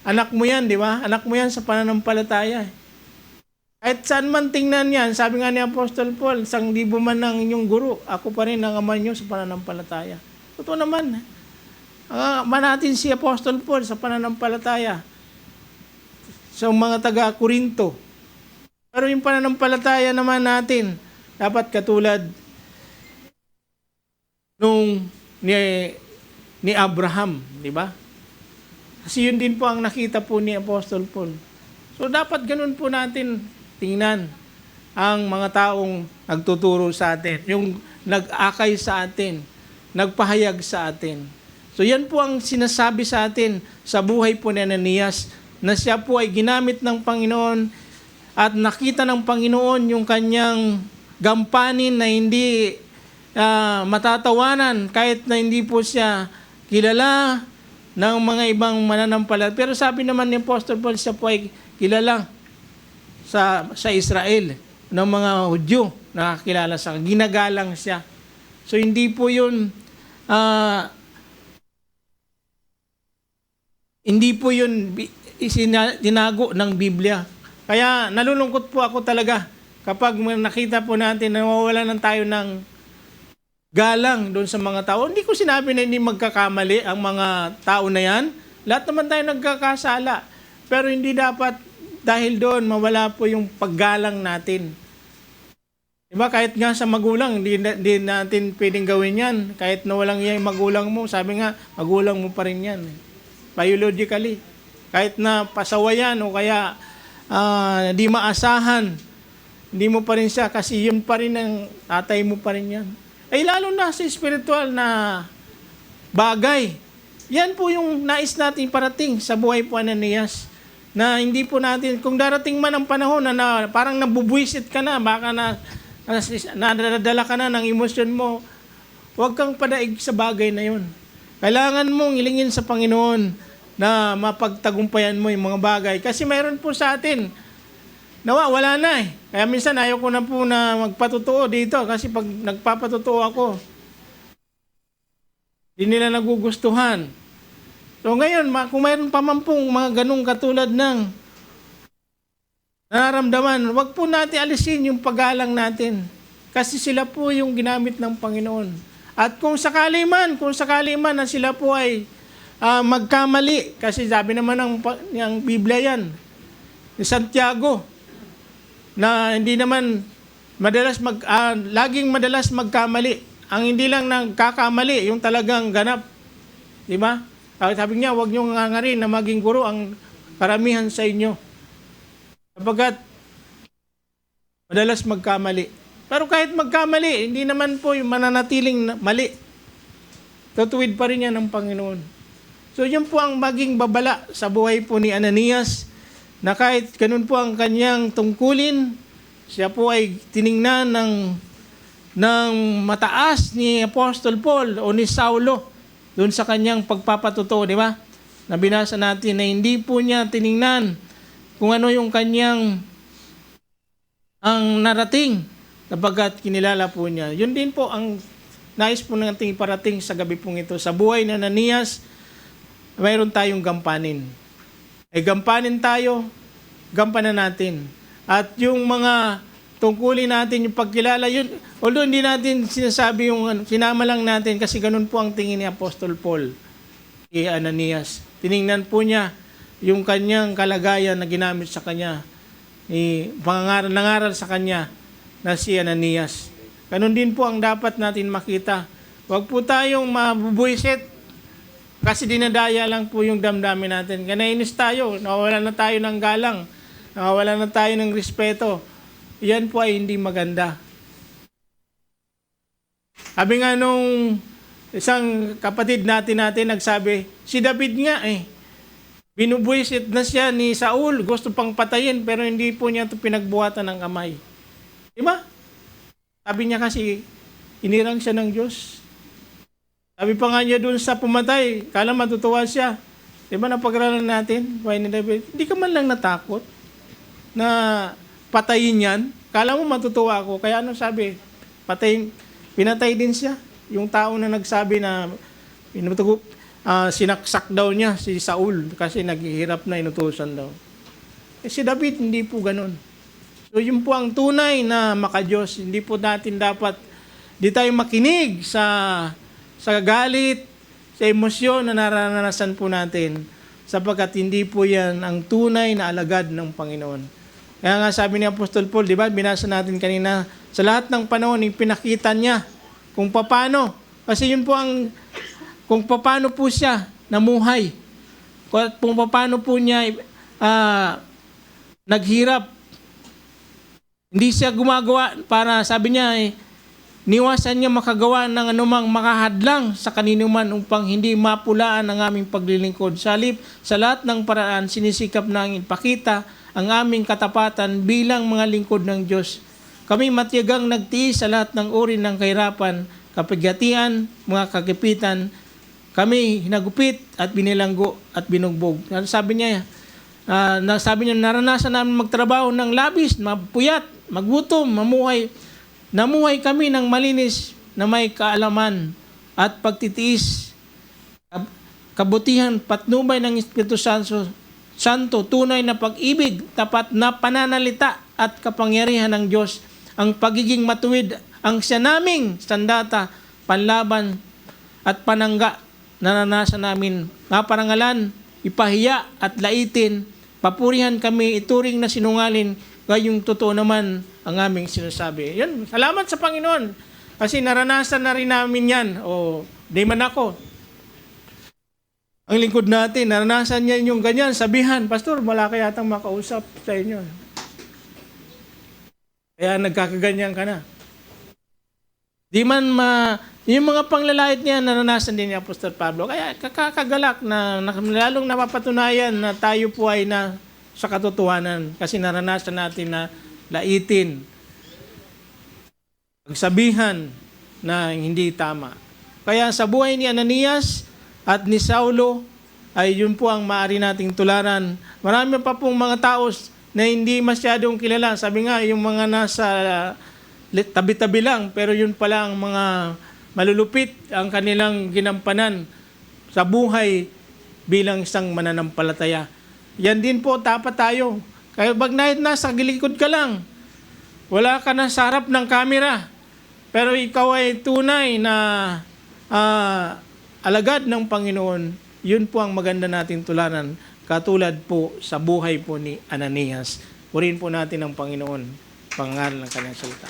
anak mo yan, di ba? Anak mo yan sa pananampalataya. Kahit saan man tingnan yan, sabi nga ni Apostol Paul, 1,000 man ng inyong guro, ako pa rin ang ama nyo sa pananampalataya. Totoo naman. Ang ama natin si Apostol Paul sa pananampalataya. Sa mga taga-Korinto, Pero yung pananampalataya naman natin, dapat katulad nung ni Abraham, di ba? Kasi yun din po ang nakita po ni Apostol Paul. So dapat ganun po natin tingnan ang mga taong nagtuturo sa atin, yung nag-akay sa atin, nagpahayag sa atin. So yan po ang sinasabi sa atin sa buhay po ni Ananias, na siya po ay ginamit ng Panginoon at nakita ng Panginoon yung kanyang gampanin na hindi matatawanan kahit na hindi po siya kilala ng mga ibang mananampalataya. Pero sabi naman ni Apostol Paul, siya po ay kilala sa Israel ng mga Hudyo, nakakilala sa ginagalang siya. So hindi po yun tinago ng Biblia. Kaya nalulungkot po ako talaga kapag nakita po natin na nawawalan ng tayo ng galang doon sa mga tao. Hindi ko sinabi na hindi magkakamali ang mga tao na yan. Lahat naman tayo nagkakasala. Pero hindi dapat dahil doon mawala po yung paggalang natin. Diba? Kahit nga sa magulang, hindi natin pwedeng gawin yan. Kahit na walang iya yung magulang mo, sabi nga, magulang mo pa rin yan. Biologically. Kahit na pasawayan o kaya di maasahan, hindi mo pa rin siya kasi yun pa rin ang tatay mo pa rin yan. Ay lalo na sa spiritual na bagay. Yan po yung nais natin parating sa buhay po Ananias. Na hindi po natin, kung darating man ang panahon na parang nabubwisit ka na, baka nadadala ka na ng emosyon mo, huwag kang padaig sa bagay na yun. Kailangan mong ilingin sa Panginoon na mapagtagumpayan mo yung mga bagay. Kasi mayroon po sa atin, wala na eh. Kaya minsan ayaw ko na po na magpatotoo dito kasi pag nagpapatotoo ako, hindi nila nagugustuhan. So ngayon, kung mayroon pa man pong mga ganung katulad ng nararamdaman, wag po natin alisin yung paggalang natin. Kasi sila po yung ginamit ng Panginoon. At kung sakali man na sila po ay magkamali, kasi sabi naman ng Biblia yan, ni Santiago, na hindi naman laging madalas magkamali. Ang hindi lang nagkakamali, yung talagang ganap. Di ba? Sabi niya, huwag niyong ngangarin na maging guro ang karamihan sa inyo. Sapagat madalas magkamali. Pero kahit magkamali, hindi naman po yung mananatiling mali. Tutuwid pa rin yan ng Panginoon. So yun po ang maging babala sa buhay po ni Ananias, na kahit ganun po ang kanyang tungkulin, siya po ay tiningnan ng mataas ni Apostol Paul o ni Saulo doon sa kanyang pagpapatotoo, di ba? Nabinasa natin na hindi po niya tiningnan kung ano yung kanyang ang narating, sapagkat kinilala po niya. Yun din po ang nais po nating iparating sa gabi pong ito. Sa buhay na Ananias, mayroon tayong gampanin. Gampanin tayo, gampanan natin. At yung mga tungkulin natin, yung pagkilala, yun, although hindi natin sinasabi sinama lang natin kasi ganun po ang tingin ni Apostol Paul kay Ananias. Tiningnan po niya yung kanyang kalagayan na ginamit sa kanya, nangaral sa kanya na si Ananias. Ganun din po ang dapat natin makita. Huwag po tayong mabubuisit kasi dinadaya lang po yung damdamin natin. Kanainis tayo, nawawalan na tayo ng galang, nawawalan na tayo ng respeto. Yan po ay hindi maganda. Sabi nga nung isang kapatid natin nagsabi, si David nga binubuisit na siya ni Saul, gusto pang patayin pero hindi po niya ito pinagbuhatan ng kamay. Diba? Sabi niya kasi, inirang siya ng Diyos. Sabi pa nga niya doon sa pumatay, kala matutuwa siya. Diba napag-aralan natin, buhay ni David, hindi ka man lang natakot na patayin yan. Kala mo matutuwa ako. Kaya ano sabi? Pinatay din siya. Yung tao na nagsabi na sinaksak daw niya si Saul kasi naghihirap na inutusan daw. Si David hindi po ganun. So yun po ang tunay na makadiyos. Hindi po natin dapat di tayo makinig sa galit, sa emosyon na naranasan po natin sapagkat hindi po yan ang tunay na alagad ng Panginoon. Kaya nga sabi ni Apostol Paul, di ba, binasa natin kanina, sa lahat ng panahon, pinakita niya kung paano. Kasi yun po kung paano po siya namuhay. Kung paano po niya naghirap. Hindi siya gumagawa para, sabi niya, niwasan niya makagawa ng anumang makahadlang sa kanino man upang hindi mapulaan ang aming paglilingkod. Salip, sa lahat ng paraan, sinisikap nang ipakita ang aming katapatan bilang mga lingkod ng Diyos. Kami matiyagang nagtiis sa lahat ng uri ng kahirapan, kapighatian, mga kagipitan. Kami hinagupit at binilanggo at binugbog. Sabi niya, naranasan namin magtrabaho ng labis, mapuyat, maggutom, mamuhay. Namuhay kami ng malinis na may kaalaman at pagtitiis, kabutihan, patnubay ng Espiritu Santo, tunay na pag-ibig, tapat na pananalita at kapangyarihan ng Diyos, ang pagiging matuwid, ang siya naming sandata, panlaban at panangga, naranasan namin, maparangalan, ipahiya at laitin, papurihan kami, ituring na sinungalin, gayong totoo naman ang aming sinasabi. Yan, salamat sa Panginoon. Kasi naranasan na rin namin yan. Di man ako. Ang lingkod natin, naranasan niya yung ganyan, sabihan, Pastor, wala kaya yatang makausap sa inyo. Kaya nagkakaganyan ka na. Di man yung mga panglalait niya, naranasan din ni Apostol Pablo. Kaya kakagalak na lalong napapatunayan na tayo po ay na sa katotohanan. Kasi naranasan natin na laitin, pagsabihan na hindi tama. Kaya sa buhay ni Ananias at ni Saulo, ay yun po ang maaari nating tularan. Marami pa pong mga tao na hindi masyadong kilala. Sabi nga, yung mga nasa tabi-tabi lang, pero yun pala ang mga malulupit ang kanilang ginampanan sa buhay bilang isang mananampalataya. Yan din po, dapat tayo. Kaya pag nasa gilikod ka lang, wala ka na sa harap ng kamera, pero ikaw ay tunay na alagad ng Panginoon, yun po ang maganda natin tularan, katulad po sa buhay po ni Ananias. Purihin po natin ang Panginoon, pangaral ng kanyang salita.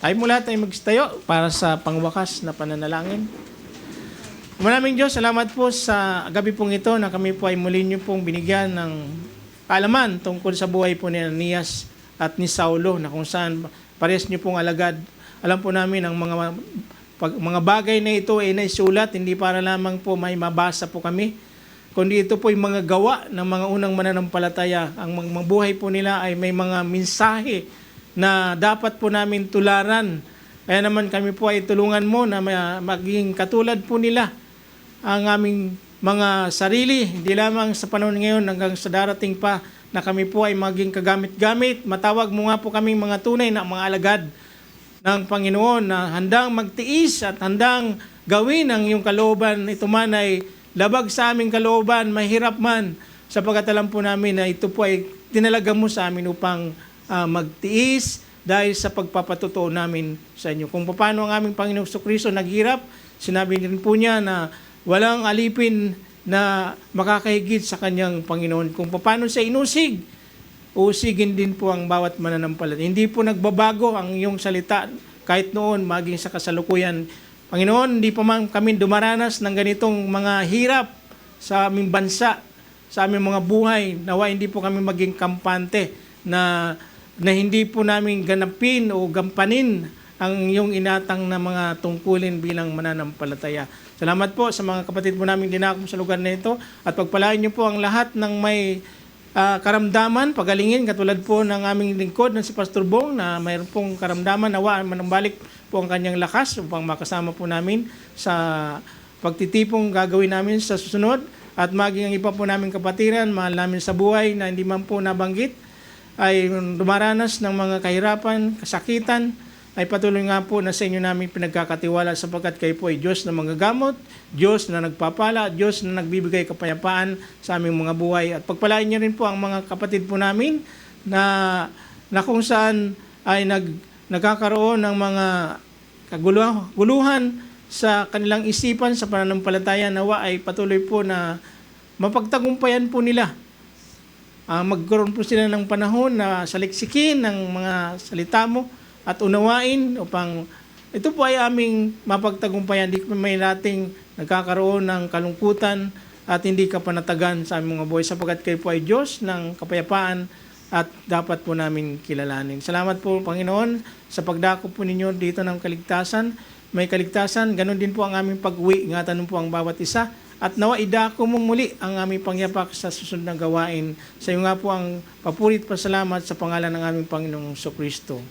Ay mula tayo magstayo para sa pangwakas na pananalangin. Maraming Diyos, salamat po sa gabi pong ito na kami po ay muli niyo pong binigyan ng kaalaman tungkol sa buhay po ni Ananias at ni Saulo, na kung saan pares niyo pong alagad. Alam po namin ang mga bagay na ito ay naisulat, hindi para lamang po may mabasa po kami, kundi ito po ay mga gawa ng mga unang mananampalataya. Ang mga buhay po nila ay may mga mensahe na dapat po namin tularan. Kaya naman kami po ay tulungan mo na maging katulad po nila ang aming mga sarili, hindi lamang sa panahon ngayon hanggang sa darating pa, na kami po ay maging kagamit-gamit. Matawag mo nga po kaming mga tunay na mga alagad ng Panginoon na handang magtiis at handang gawin ang iyong kalooban. Ito man ay labag sa aming kalooban, mahirap man, sapagkat alam po namin na ito po ay tinalaga mo sa amin upang magtiis dahil sa pagpapatotoo namin sa inyo. Kung paano ang aming Panginoong Kristo naghirap, sinabi rin po niya na walang alipin na makakahigit sa kanyang Panginoon. Kung paano siya inusig, usigin din po ang bawat mananampalataya. Hindi po nagbabago ang iyong salita kahit noon maging sa kasalukuyan. Panginoon, hindi pa man kami dumaranas ng ganitong mga hirap sa aming bansa, sa aming mga buhay. Nawa hindi po kami maging kampante na hindi po namin ganapin o gampanin ang iyong inatang na mga tungkulin bilang mananampalataya. Salamat po sa mga kapatid po namin dinakop sa lugar na ito, at pagpalain niyo po ang lahat ng may karamdaman, pagalingin, katulad po ng aming lingkod na si Pastor Bong na mayroon pong karamdaman, nawa manambalik po ang kanyang lakas upang makasama po namin sa pagtitipong gagawin namin sa susunod, at maging ang iba po namin kapatiran, mahal namin sa buhay na hindi man po nabanggit, ay dumaranas ng mga kahirapan, kasakitan, ay patuloy nga po na sa inyo namin pinagkakatiwala, sapagkat kayo po ay Diyos na manggagamot, Diyos na nagpapala, Diyos na nagbibigay kapayapaan sa aming mga buhay. At pagpalain niyo rin po ang mga kapatid po namin na kung saan ay nagkakaroon ng mga kaguluhan sa kanilang isipan sa pananampalataya, nawa ay patuloy po na mapagtagumpayan po nila magkaroon po sila ng panahon na saliksikin ng mga salita mo at unawain upang ito po ay aming mapagtagumpayan. Hindi may nating nagkakaroon ng kalungkutan at hindi kapanatagan sa aming mga buhay sapagkat kayo po ay Diyos ng kapayapaan at dapat po namin kilalanin. Salamat po, Panginoon, sa pagdako po ninyo dito ng kaligtasan. May kaligtasan, ganun din po ang aming pag-uwi. Ingatan po ang bawat isa. At nawa idako mo muli ang aming pangyapak sa susunod na gawain. Sa iyo nga po ang papurit pasalamat sa pangalan ng aming Panginoong Kristo.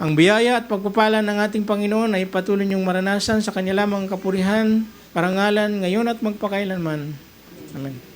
Ang biyaya at pagpapala ng ating Panginoon ay patuloy niyong maranasan sa Kanya lamang kapurihan, parangalan, ngayon at magpakailanman. Amen.